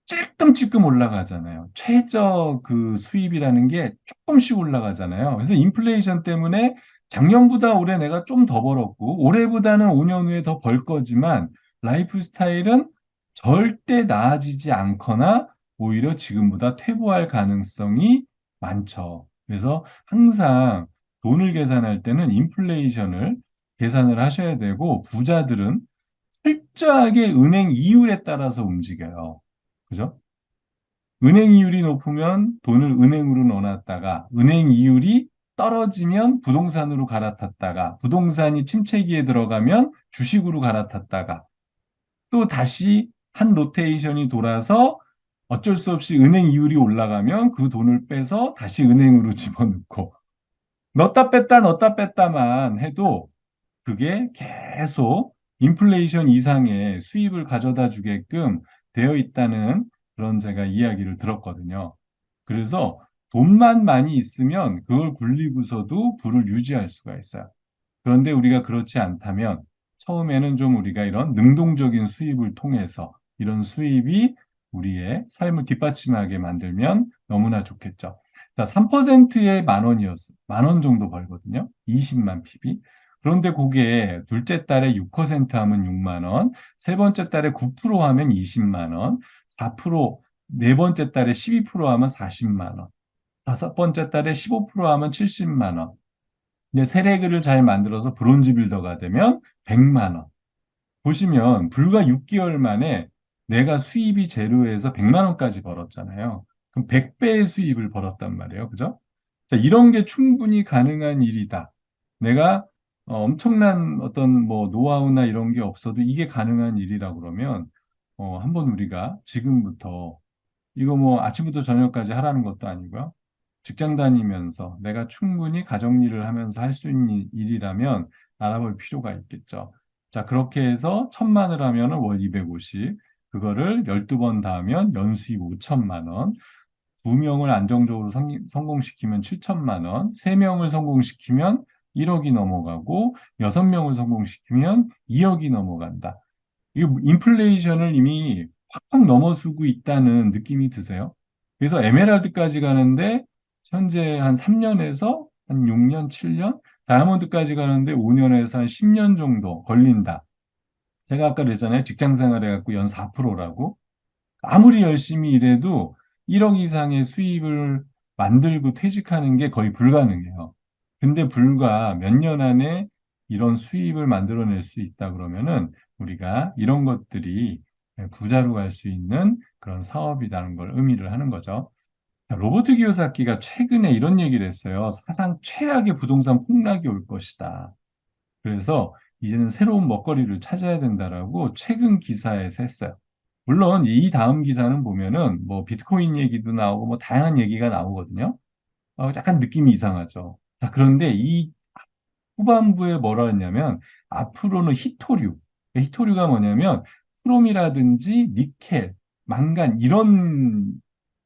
찔끔찔끔 올라가잖아요. 최저 그 수입이라는 게 조금씩 올라가잖아요. 그래서 인플레이션 때문에 작년보다 올해 내가 좀 더 벌었고, 올해보다는 5년 후에 더 벌 거지만, 라이프 스타일은 절대 나아지지 않거나 오히려 지금보다 퇴보할 가능성이 많죠. 그래서 항상 돈을 계산할 때는 인플레이션을 계산을 하셔야 되고, 부자들은 철저하게 은행 이율에 따라서 움직여요. 그죠? 은행 이율이 높으면 돈을 은행으로 넣어놨다가, 은행 이율이 떨어지면 부동산으로 갈아탔다가, 부동산이 침체기에 들어가면 주식으로 갈아탔다가, 또 다시 한 로테이션이 돌아서 어쩔 수 없이 은행 이율이 올라가면 그 돈을 빼서 다시 은행으로 집어넣고, 넣었다 뺐다만 해도 그게 계속 인플레이션 이상의 수입을 가져다 주게끔 되어 있다는 그런 제가 이야기를 들었거든요. 그래서 돈만 많이 있으면 그걸 굴리고서도 부를 유지할 수가 있어요. 그런데 우리가 그렇지 않다면 처음에는 좀 우리가 이런 능동적인 수입을 통해서 이런 수입이 우리의 삶을 뒷받침하게 만들면 너무나 좋겠죠. 자, 3%의 만 원이었어. 만 원 정도 벌거든요. 20만 PB. 그런데 그게 둘째 달에 6% 하면 6만 원, 세 번째 달에 9% 하면 20만 원, 4%, 네 번째 달에 12% 하면 40만 원, 다섯 번째 달에 15% 하면 70만 원, 근데 세례글을 잘 만들어서 브론즈 빌더가 되면 100만 원. 보시면 불과 6개월 만에 내가 수입이 제로에서 100만 원까지 벌었잖아요. 그럼 100배의 수입을 벌었단 말이에요. 그죠? 자, 이런 게 충분히 가능한 일이다. 내가 엄청난 어떤 뭐 노하우나 이런 게 없어도 이게 가능한 일이라 그러면 한번 우리가 지금부터, 이거 뭐 아침부터 저녁까지 하라는 것도 아니고요. 직장 다니면서 내가 충분히 가정 일을 하면서 할 수 있는 일이라면 알아볼 필요가 있겠죠. 자, 그렇게 해서 1,000만을 하면은 월 250, 그거를 12번 다 하면 연수입 5천만 원, 두명을 안정적으로 성공시키면 7천만 원, 세명을 성공시키면 1억이 넘어가고, 6명을 성공시키면 2억이 넘어간다. 이 인플레이션을 이미 확확 넘어서고 있다는 느낌이 드세요? 그래서 에메랄드까지 가는데 현재 한 3년에서 한 6년, 7년, 다이아몬드까지 가는데 5년에서 한 10년 정도 걸린다. 제가 아까 그랬잖아요. 직장 생활 해갖고 연 4%라고. 아무리 열심히 일해도 1억 이상의 수입을 만들고 퇴직하는 게 거의 불가능해요. 근데 불과 몇 년 안에 이런 수입을 만들어낼 수 있다 그러면은 우리가 이런 것들이 부자로 갈 수 있는 그런 사업이라는 걸 의미를 하는 거죠. 자, 로버트 기요사키가 최근에 이런 얘기를 했어요. 사상 최악의 부동산 폭락이 올 것이다. 그래서 이제는 새로운 먹거리를 찾아야 된다라고 최근 기사에서 했어요. 물론 이 다음 기사는 보면은 뭐 비트코인 얘기도 나오고 뭐 다양한 얘기가 나오거든요. 약간 느낌이 이상하죠. 자, 그런데 이 후반부에 뭐라 했냐면 앞으로는 히토류. 히토류가 뭐냐면 크롬이라든지 니켈, 망간 이런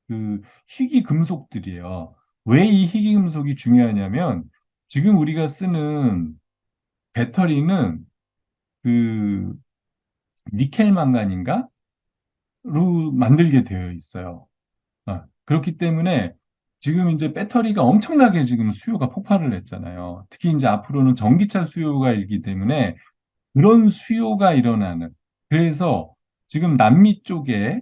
그 희귀 금속들이에요. 왜 이 희귀 금속이 중요하냐면 지금 우리가 쓰는 배터리는 그 니켈 망간인가? 로 만들게 되어 있어요. 그렇기 때문에 지금 이제 배터리가 엄청나게 지금 수요가 폭발을 했잖아요. 특히 이제 앞으로는 전기차 수요가 있기 때문에 그런 수요가 일어나는. 그래서 지금 남미 쪽에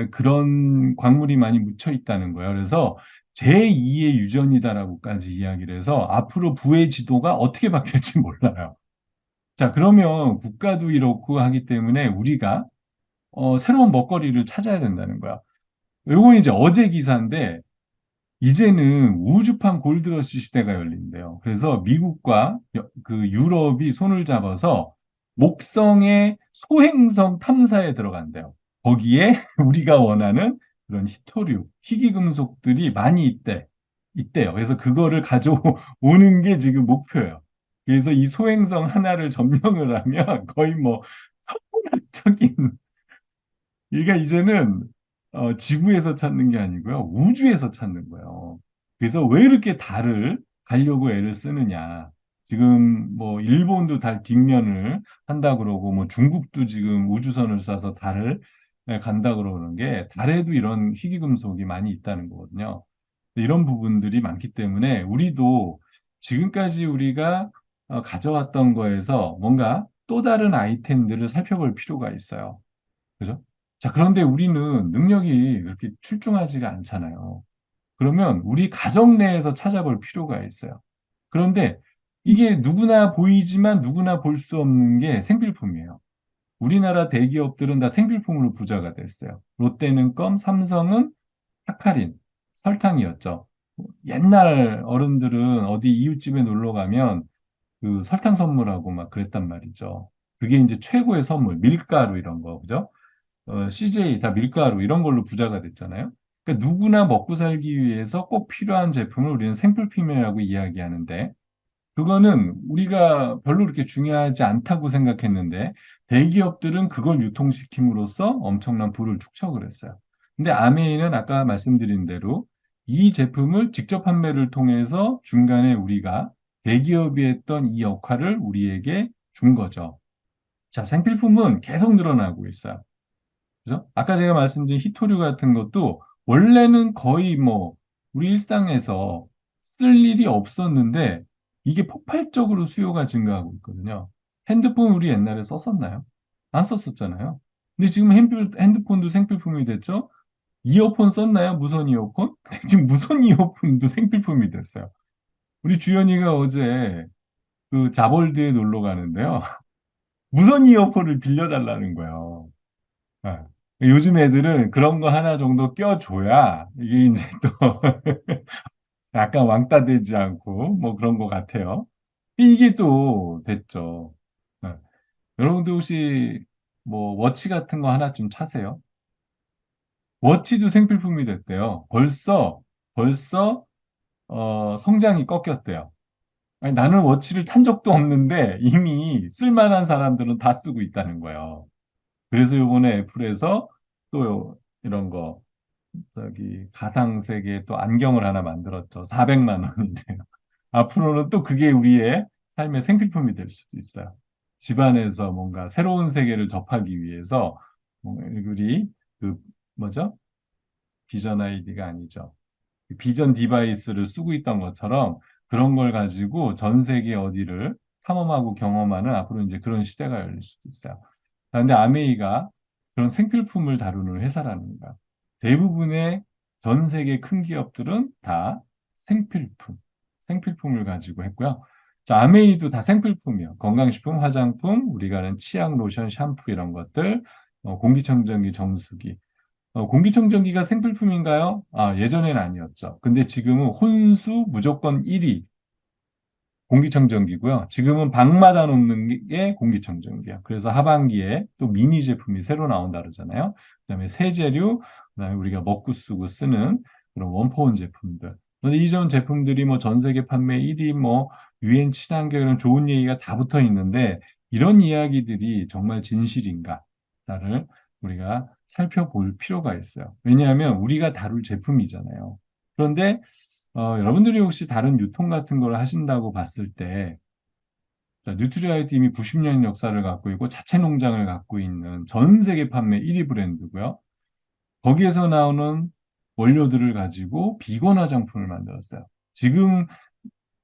그런 광물이 많이 묻혀 있다는 거예요. 그래서 제2의 유전이다라고까지 이야기를 해서 앞으로 부의 지도가 어떻게 바뀔지 몰라요. 자, 그러면 국가도 이렇고 하기 때문에 우리가 새로운 먹거리를 찾아야 된다는 거야. 요건 이제 어제 기사인데 이제는 우주판 골드러시 시대가 열린대요. 그래서 미국과 그 유럽이 손을 잡아서 목성의 소행성 탐사에 들어간대요. 거기에 우리가 원하는 그런 히토류, 희귀금속들이 많이 있대요. 그래서 그거를 가져오는 게 지금 목표예요. 그래서 이 소행성 하나를 점령을 하면 거의 뭐 천문학적인, 그러니까 이제는 지구에서 찾는 게 아니고요. 우주에서 찾는 거예요. 그래서 왜 이렇게 달을 가려고 애를 쓰느냐. 지금 뭐 일본도 달 뒷면을 한다 그러고 뭐 중국도 지금 우주선을 쏴서 달을 간다 그러는 게 달에도 이런 희귀금속이 많이 있다는 거거든요. 이런 부분들이 많기 때문에 우리도 지금까지 우리가 가져왔던 거에서 뭔가 또 다른 아이템들을 살펴볼 필요가 있어요. 그죠? 자, 그런데 우리는 능력이 그렇게 출중하지가 않잖아요. 그러면 우리 가정 내에서 찾아볼 필요가 있어요. 그런데 이게 누구나 보이지만 누구나 볼 수 없는 게 생필품이에요. 우리나라 대기업들은 다 생필품으로 부자가 됐어요. 롯데는 껌, 삼성은 사카린, 설탕이었죠. 옛날 어른들은 어디 이웃집에 놀러 가면 그 설탕 선물하고 막 그랬단 말이죠. 그게 이제 최고의 선물, 밀가루 이런 거, 그죠? CJ 다 밀가루 이런 걸로 부자가 됐잖아요. 그러니까 누구나 먹고 살기 위해서 꼭 필요한 제품을 우리는 생필품이라고 이야기하는데, 그거는 우리가 별로 그렇게 중요하지 않다고 생각했는데, 대기업들은 그걸 유통시킴으로써 엄청난 부를 축적을 했어요. 근데 아메이는 아까 말씀드린 대로 이 제품을 직접 판매를 통해서 중간에 우리가 대기업이 했던 이 역할을 우리에게 준 거죠. 자, 생필품은 계속 늘어나고 있어요. 그죠? 아까 제가 말씀드린 히토류 같은 것도 원래는 거의 뭐 우리 일상에서 쓸 일이 없었는데 이게 폭발적으로 수요가 증가하고 있거든요. 핸드폰 우리 옛날에 썼었나요? 안 썼었잖아요. 근데 지금 핸드폰도 생필품이 됐죠? 이어폰 썼나요? 무선 이어폰? 지금 무선 이어폰도 생필품이 됐어요. 우리 주연이가 어제 그 자벌드에 놀러 가는데요. 무선 이어폰을 빌려달라는 거예요. 예. 요즘 애들은 그런 거 하나 정도 껴줘야 이게 이제 또 약간 왕따 되지 않고 뭐 그런 것 같아요. 이게 또 됐죠. 예. 여러분들 혹시 뭐 워치 같은 거 하나 좀 차세요? 워치도 생필품이 됐대요. 벌써 성장이 꺾였대요. 아니, 나는 워치를 찬 적도 없는데 이미 쓸만한 사람들은 다 쓰고 있다는 거예요. 그래서 요번에 애플에서 또 이런 거 저기 가상세계 또 안경을 하나 만들었죠. 400만 원인데요. 앞으로는 또 그게 우리의 삶의 생필품이 될 수도 있어요. 집안에서 뭔가 새로운 세계를 접하기 위해서 우리 그 뭐죠? 비전 아이디가 아니죠. 그 비전 디바이스를 쓰고 있던 것처럼 그런 걸 가지고 전 세계 어디를 탐험하고 경험하는 앞으로 이제 그런 시대가 열릴 수도 있어요. 그런데 아메이가 그런 생필품을 다루는 회사라는 거야. 대부분의 전 세계 큰 기업들은 다 생필품, 생필품을 가지고 했고요. 자, 아메이도 다 생필품이요. 건강식품, 화장품, 우리가 아는 치약, 로션, 샴푸 이런 것들, 공기청정기, 정수기. 공기청정기가 생필품인가요? 아, 예전에는 아니었죠. 근데 지금은 혼수 무조건 1위, 공기청정기고요. 지금은 방마다 놓는 게 공기청정기야. 그래서 하반기에 또 미니 제품이 새로 나온다 그러잖아요. 그다음에 세제류, 그다음에 우리가 먹고 쓰고 쓰는 그런 원포원 제품들. 그런데 이전 제품들이 뭐 전 세계 판매 1위, 뭐 유엔 친환경 이런 좋은 얘기가 다 붙어 있는데 이런 이야기들이 정말 진실인가를 우리가 살펴볼 필요가 있어요. 왜냐하면 우리가 다룰 제품이잖아요. 그런데 여러분들이 혹시 다른 유통 같은 걸 하신다고 봤을 때, 자, 뉴트리아이트 이미 90년 역사를 갖고 있고 자체 농장을 갖고 있는 전 세계 판매 1위 브랜드고요. 거기에서 나오는 원료들을 가지고 비건 화장품을 만들었어요. 지금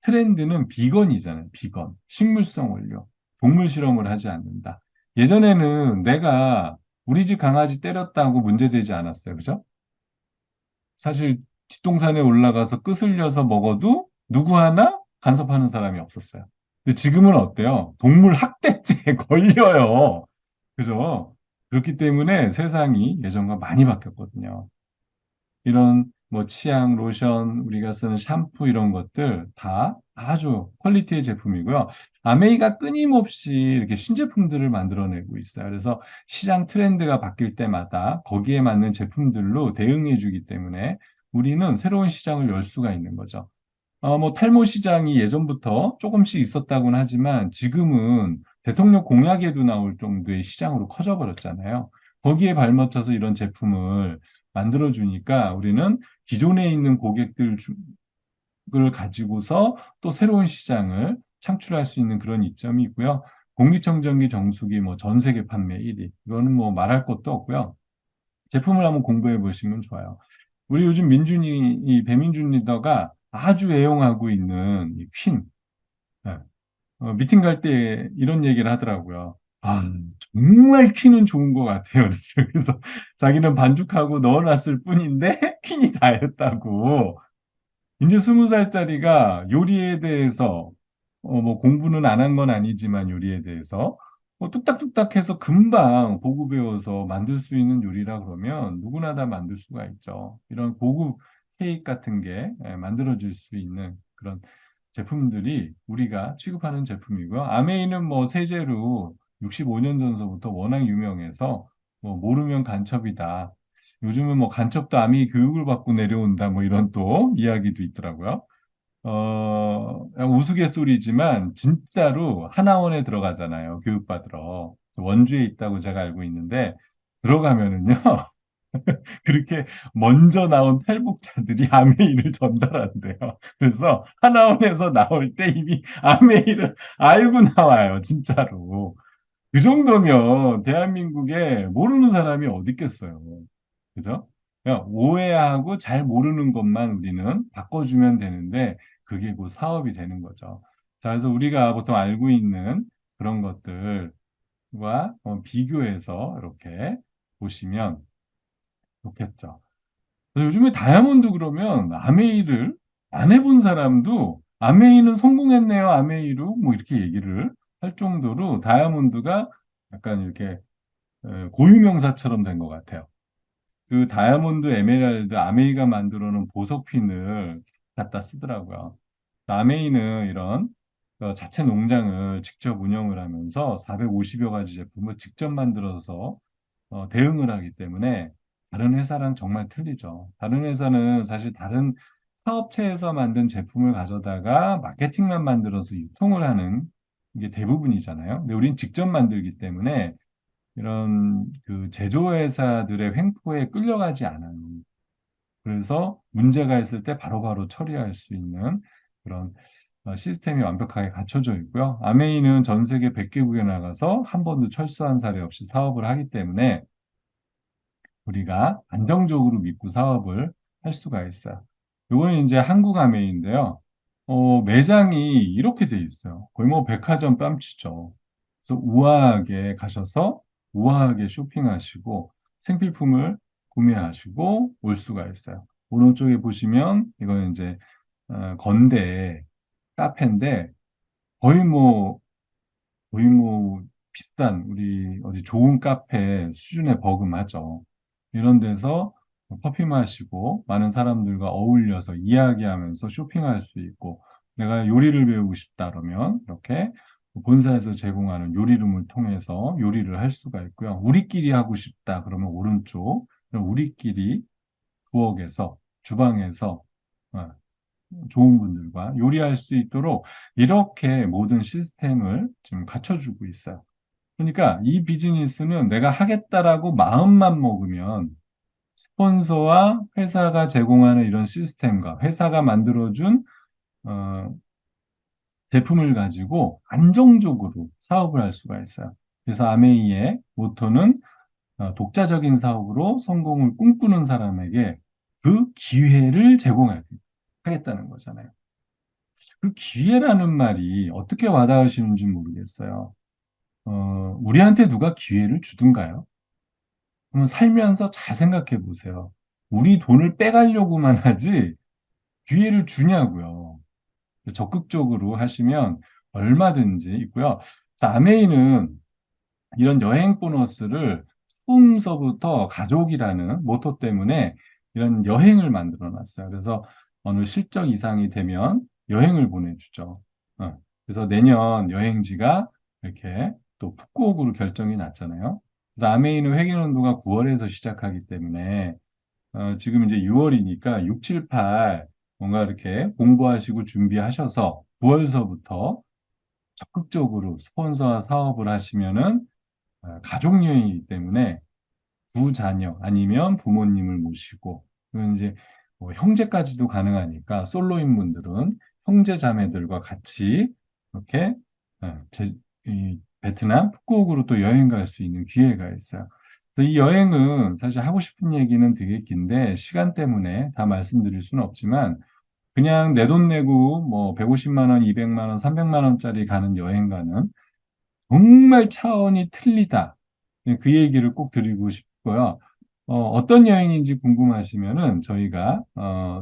트렌드는 비건이잖아요. 비건. 식물성 원료. 동물 실험을 하지 않는다. 예전에는 내가 우리 집 강아지 때렸다고 문제되지 않았어요. 그죠? 사실 뒷동산에 올라가서 끄슬려서 먹어도 누구 하나 간섭하는 사람이 없었어요. 근데 지금은 어때요? 동물 학대죄에 걸려요. 그죠? 그렇기 때문에 세상이 예전과 많이 바뀌었거든요. 이런 뭐 치약, 로션, 우리가 쓰는 샴푸 이런 것들 다 아주 퀄리티의 제품이고요. 아메이가 끊임없이 이렇게 신제품들을 만들어내고 있어요. 그래서 시장 트렌드가 바뀔 때마다 거기에 맞는 제품들로 대응해 주기 때문에 우리는 새로운 시장을 열 수가 있는 거죠. 뭐 탈모 시장이 예전부터 조금씩 있었다고는 하지만 지금은 대통령 공약에도 나올 정도의 시장으로 커져 버렸잖아요. 거기에 발맞춰서 이런 제품을 만들어 주니까 우리는 기존에 있는 고객들을 가지고서 또 새로운 시장을 창출할 수 있는 그런 이점이 있고요. 공기청정기 정수기 뭐 전 세계 판매 1위. 이거는 뭐 말할 것도 없고요. 제품을 한번 공부해 보시면 좋아요. 우리 요즘 이 배민준 리더가 아주 애용하고 있는 이 퀸. 네. 미팅 갈 때 이런 얘기를 하더라고요. 아, 정말 퀸은 좋은 것 같아요. 그래서 자기는 반죽하고 넣어놨을 뿐인데 퀸이 다 했다고. 이제 20살짜리가 요리에 대해서 뭐 공부는 안 한 건 아니지만 요리에 대해서 뭐 뚝딱뚝딱 해서 금방 보고 배워서 만들 수 있는 요리라 그러면 누구나 다 만들 수가 있죠. 이런 고급 케이크 같은 게 만들어질 수 있는 그런 제품들이 우리가 취급하는 제품이고요. 아메이는 뭐 세제로 65년 전서부터 워낙 유명해서 뭐 모르면 간첩이다. 요즘은 뭐 간첩도 아미 교육을 받고 내려온다 뭐 이런 또 이야기도 있더라고요. 그냥 우스갯소리지만 진짜로 하나원에 들어가잖아요. 교육받으러. 원주에 있다고 제가 알고 있는데 들어가면은요. 그렇게 먼저 나온 탈북자들이 아메이를 전달한대요. 그래서 하나원에서 나올 때 이미 아메이를 알고 나와요. 진짜로. 그 정도면 대한민국에 모르는 사람이 어디 있겠어요. 그죠? 그냥 오해하고 잘 모르는 것만 우리는 바꿔주면 되는데 그게 곧 사업이 되는 거죠. 자, 그래서 우리가 보통 알고 있는 그런 것들과 비교해서 이렇게 보시면 좋겠죠. 요즘에 다이아몬드 그러면 아메이를 안 해본 사람도 아메이는 성공했네요, 아메이로 뭐 이렇게 얘기를 할 정도로 다이아몬드가 약간 이렇게 고유명사처럼 된 것 같아요. 그 다이아몬드, 에메랄드, 아메이가 만들어 놓은 보석핀을 갖다 쓰더라고요. 아메이는 이런 자체 농장을 직접 운영을 하면서 450여 가지 제품을 직접 만들어서 대응을 하기 때문에 다른 회사랑 정말 틀리죠. 다른 회사는 사실 다른 사업체에서 만든 제품을 가져다가 마케팅만 만들어서 유통을 하는 게 대부분이잖아요. 근데 우린 직접 만들기 때문에 이런 그 제조회사들의 횡포에 끌려가지 않아요. 그래서 문제가 있을 때 바로바로 처리할 수 있는 그런 시스템이 완벽하게 갖춰져 있고요. 아메이는 전 세계 100개국에 나가서 한 번도 철수한 사례 없이 사업을 하기 때문에 우리가 안정적으로 믿고 사업을 할 수가 있어요. 이거는 이제 한국 아메이인데요. 매장이 이렇게 돼 있어요. 거의 뭐 백화점 뺨치죠. 그래서 우아하게 가셔서 우아하게 쇼핑하시고 생필품을 구매하시고 올 수가 있어요. 오른쪽에 보시면 이거는 이제 건대 카페인데 거의 뭐 거의 뭐 비싼 우리 어디 좋은 카페 수준에 버금하죠. 이런 데서 커피 마시고 많은 사람들과 어울려서 이야기하면서 쇼핑할 수 있고 내가 요리를 배우고 싶다 그러면 이렇게 본사에서 제공하는 요리룸을 통해서 요리를 할 수가 있고요. 우리끼리 하고 싶다 그러면 오른쪽 우리끼리 부엌에서 주방에서 어, 좋은 분들과 요리할 수 있도록 이렇게 모든 시스템을 지금 갖춰주고 있어요. 그러니까 이 비즈니스는 내가 하겠다라고 마음만 먹으면 스폰서와 회사가 제공하는 이런 시스템과 회사가 만들어준 어, 제품을 가지고 안정적으로 사업을 할 수가 있어요. 그래서 아메이의 모토는 독자적인 사업으로 성공을 꿈꾸는 사람에게 그 기회를 제공하겠다는 거잖아요. 그 기회라는 말이 어떻게 와닿으시는지 모르겠어요. 우리한테 누가 기회를 주든가요? 그러면 살면서 잘 생각해 보세요. 우리 돈을 빼가려고만 하지 기회를 주냐고요. 적극적으로 하시면 얼마든지 있고요. 자, 아메이는 이런 여행 보너스를 처음서부터 가족이라는 모토 때문에 이런 여행을 만들어 놨어요. 그래서 어느 실적 이상이 되면 여행을 보내주죠. 그래서 내년 여행지가 이렇게 또 푸꾸옥으로 결정이 났잖아요. 그래서 아메이는 회계연도가 9월에서 시작하기 때문에 지금 이제 6월이니까 6, 7, 8 뭔가 이렇게 공부하시고 준비하셔서 9월서부터 적극적으로 스폰서와 사업을 하시면은 가족 여행이기 때문에 두 자녀 아니면 부모님을 모시고 그리고 이제 뭐 형제까지도 가능하니까 솔로인 분들은 형제 자매들과 같이 이렇게 이 베트남 푸꾸옥으로 또 여행 갈 수 있는 기회가 있어요. 그래서 이 여행은 사실 하고 싶은 얘기는 되게 긴데 시간 때문에 다 말씀드릴 수는 없지만 그냥 내 돈 내고 뭐 150만 원, 200만 원, 300만 원짜리 가는 여행가는 정말 차원이 틀리다. 네, 그 얘기를 꼭 드리고 싶고요. 어떤 여행인지 궁금하시면은 저희가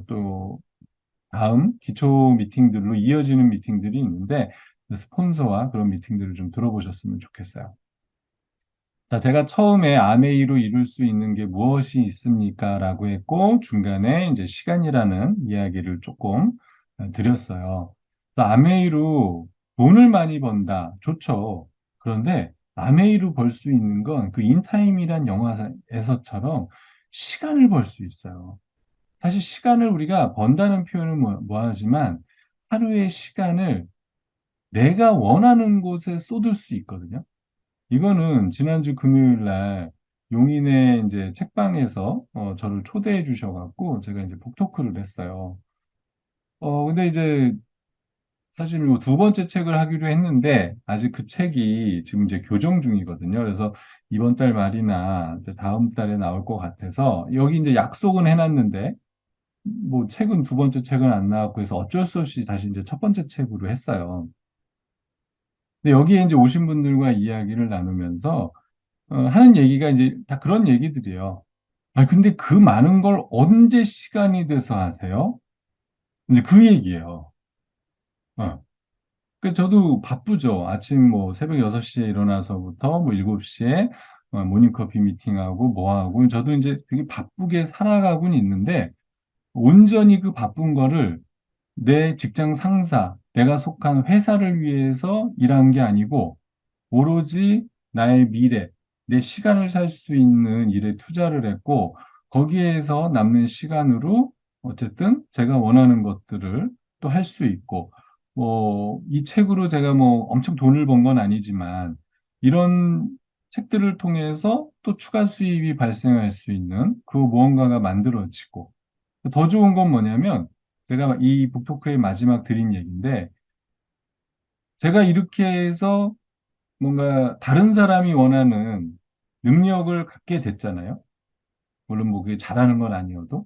또 다음 기초 미팅들로 이어지는 미팅들이 있는데 스폰서와 그런 미팅들을 좀 들어보셨으면 좋겠어요. 자, 제가 처음에 아메이로 이룰 수 있는 게 무엇이 있습니까? 라고 했고, 중간에 이제 시간이라는 이야기를 조금 드렸어요. 아메이로 돈을 많이 번다. 좋죠. 그런데 아메이로 벌 수 있는 건 그 인타임이란 영화에서처럼 시간을 벌 수 있어요. 사실 시간을 우리가 번다는 표현을 하지만 하루의 시간을 내가 원하는 곳에 쏟을 수 있거든요. 이거는 지난주 금요일 날 용인의 이제 책방에서 저를 초대해 주셔갖고 제가 이제 북토크를 했어요. 근데 이제 사실 뭐 두 번째 책을 하기로 했는데 아직 그 책이 지금 이제 교정 중이거든요. 그래서 이번 달 말이나 이제 다음 달에 나올 것 같아서 여기 이제 약속은 해놨는데 뭐 책은 두 번째 책은 안 나왔고 해서 어쩔 수 없이 다시 이제 첫 번째 책으로 했어요. 근데 여기에 이제 오신 분들과 이야기를 나누면서 하는 얘기가 이제 다 그런 얘기들이에요. 아, 근데 그 많은 걸 언제 시간이 돼서 하세요? 이제 그 얘기예요. 어. 그 저도 바쁘죠. 아침 뭐 새벽 6시에 일어나서부터 뭐 7시에 모닝커피 미팅하고 뭐 하고 저도 이제 되게 바쁘게 살아가고는 있는데 온전히 그 바쁜 거를 내 직장 상사, 내가 속한 회사를 위해서 일한 게 아니고 오로지 나의 미래, 내 시간을 살 수 있는 일에 투자를 했고, 거기에서 남는 시간으로 어쨌든 제가 원하는 것들을 또 할 수 있고, 이 책으로 제가 뭐 엄청 돈을 번 건 아니지만, 이런 책들을 통해서 또 추가 수입이 발생할 수 있는 그 무언가가 만들어지고, 더 좋은 건 뭐냐면, 제가 이 북토크의 마지막 드린 얘기인데, 제가 이렇게 해서 뭔가 다른 사람이 원하는 능력을 갖게 됐잖아요. 물론 뭐 그게 잘하는 건 아니어도.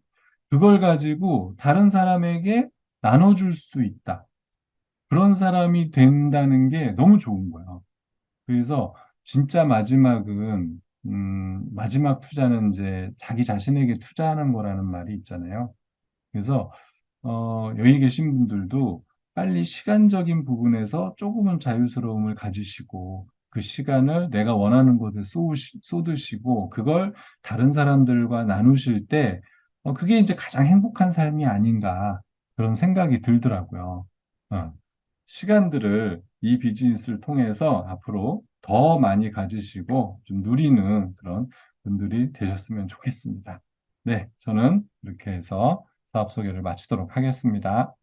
그걸 가지고 다른 사람에게 나눠줄 수 있다. 그런 사람이 된다는 게 너무 좋은 거예요. 그래서 진짜 마지막 투자는 이제 자기 자신에게 투자하는 거라는 말이 있잖아요. 그래서 여기 계신 분들도 빨리 시간적인 부분에서 조금은 자유스러움을 가지시고 그 시간을 내가 원하는 곳에 쏟으시고 그걸 다른 사람들과 나누실 때 그게 이제 가장 행복한 삶이 아닌가 그런 생각이 들더라고요. 어, 시간들을 이 비즈니스를 통해서 앞으로 더 많이 가지시고 좀 누리는 그런 분들이 되셨으면 좋겠습니다. 네, 저는 이렇게 해서 사업 소개를 마치도록 하겠습니다.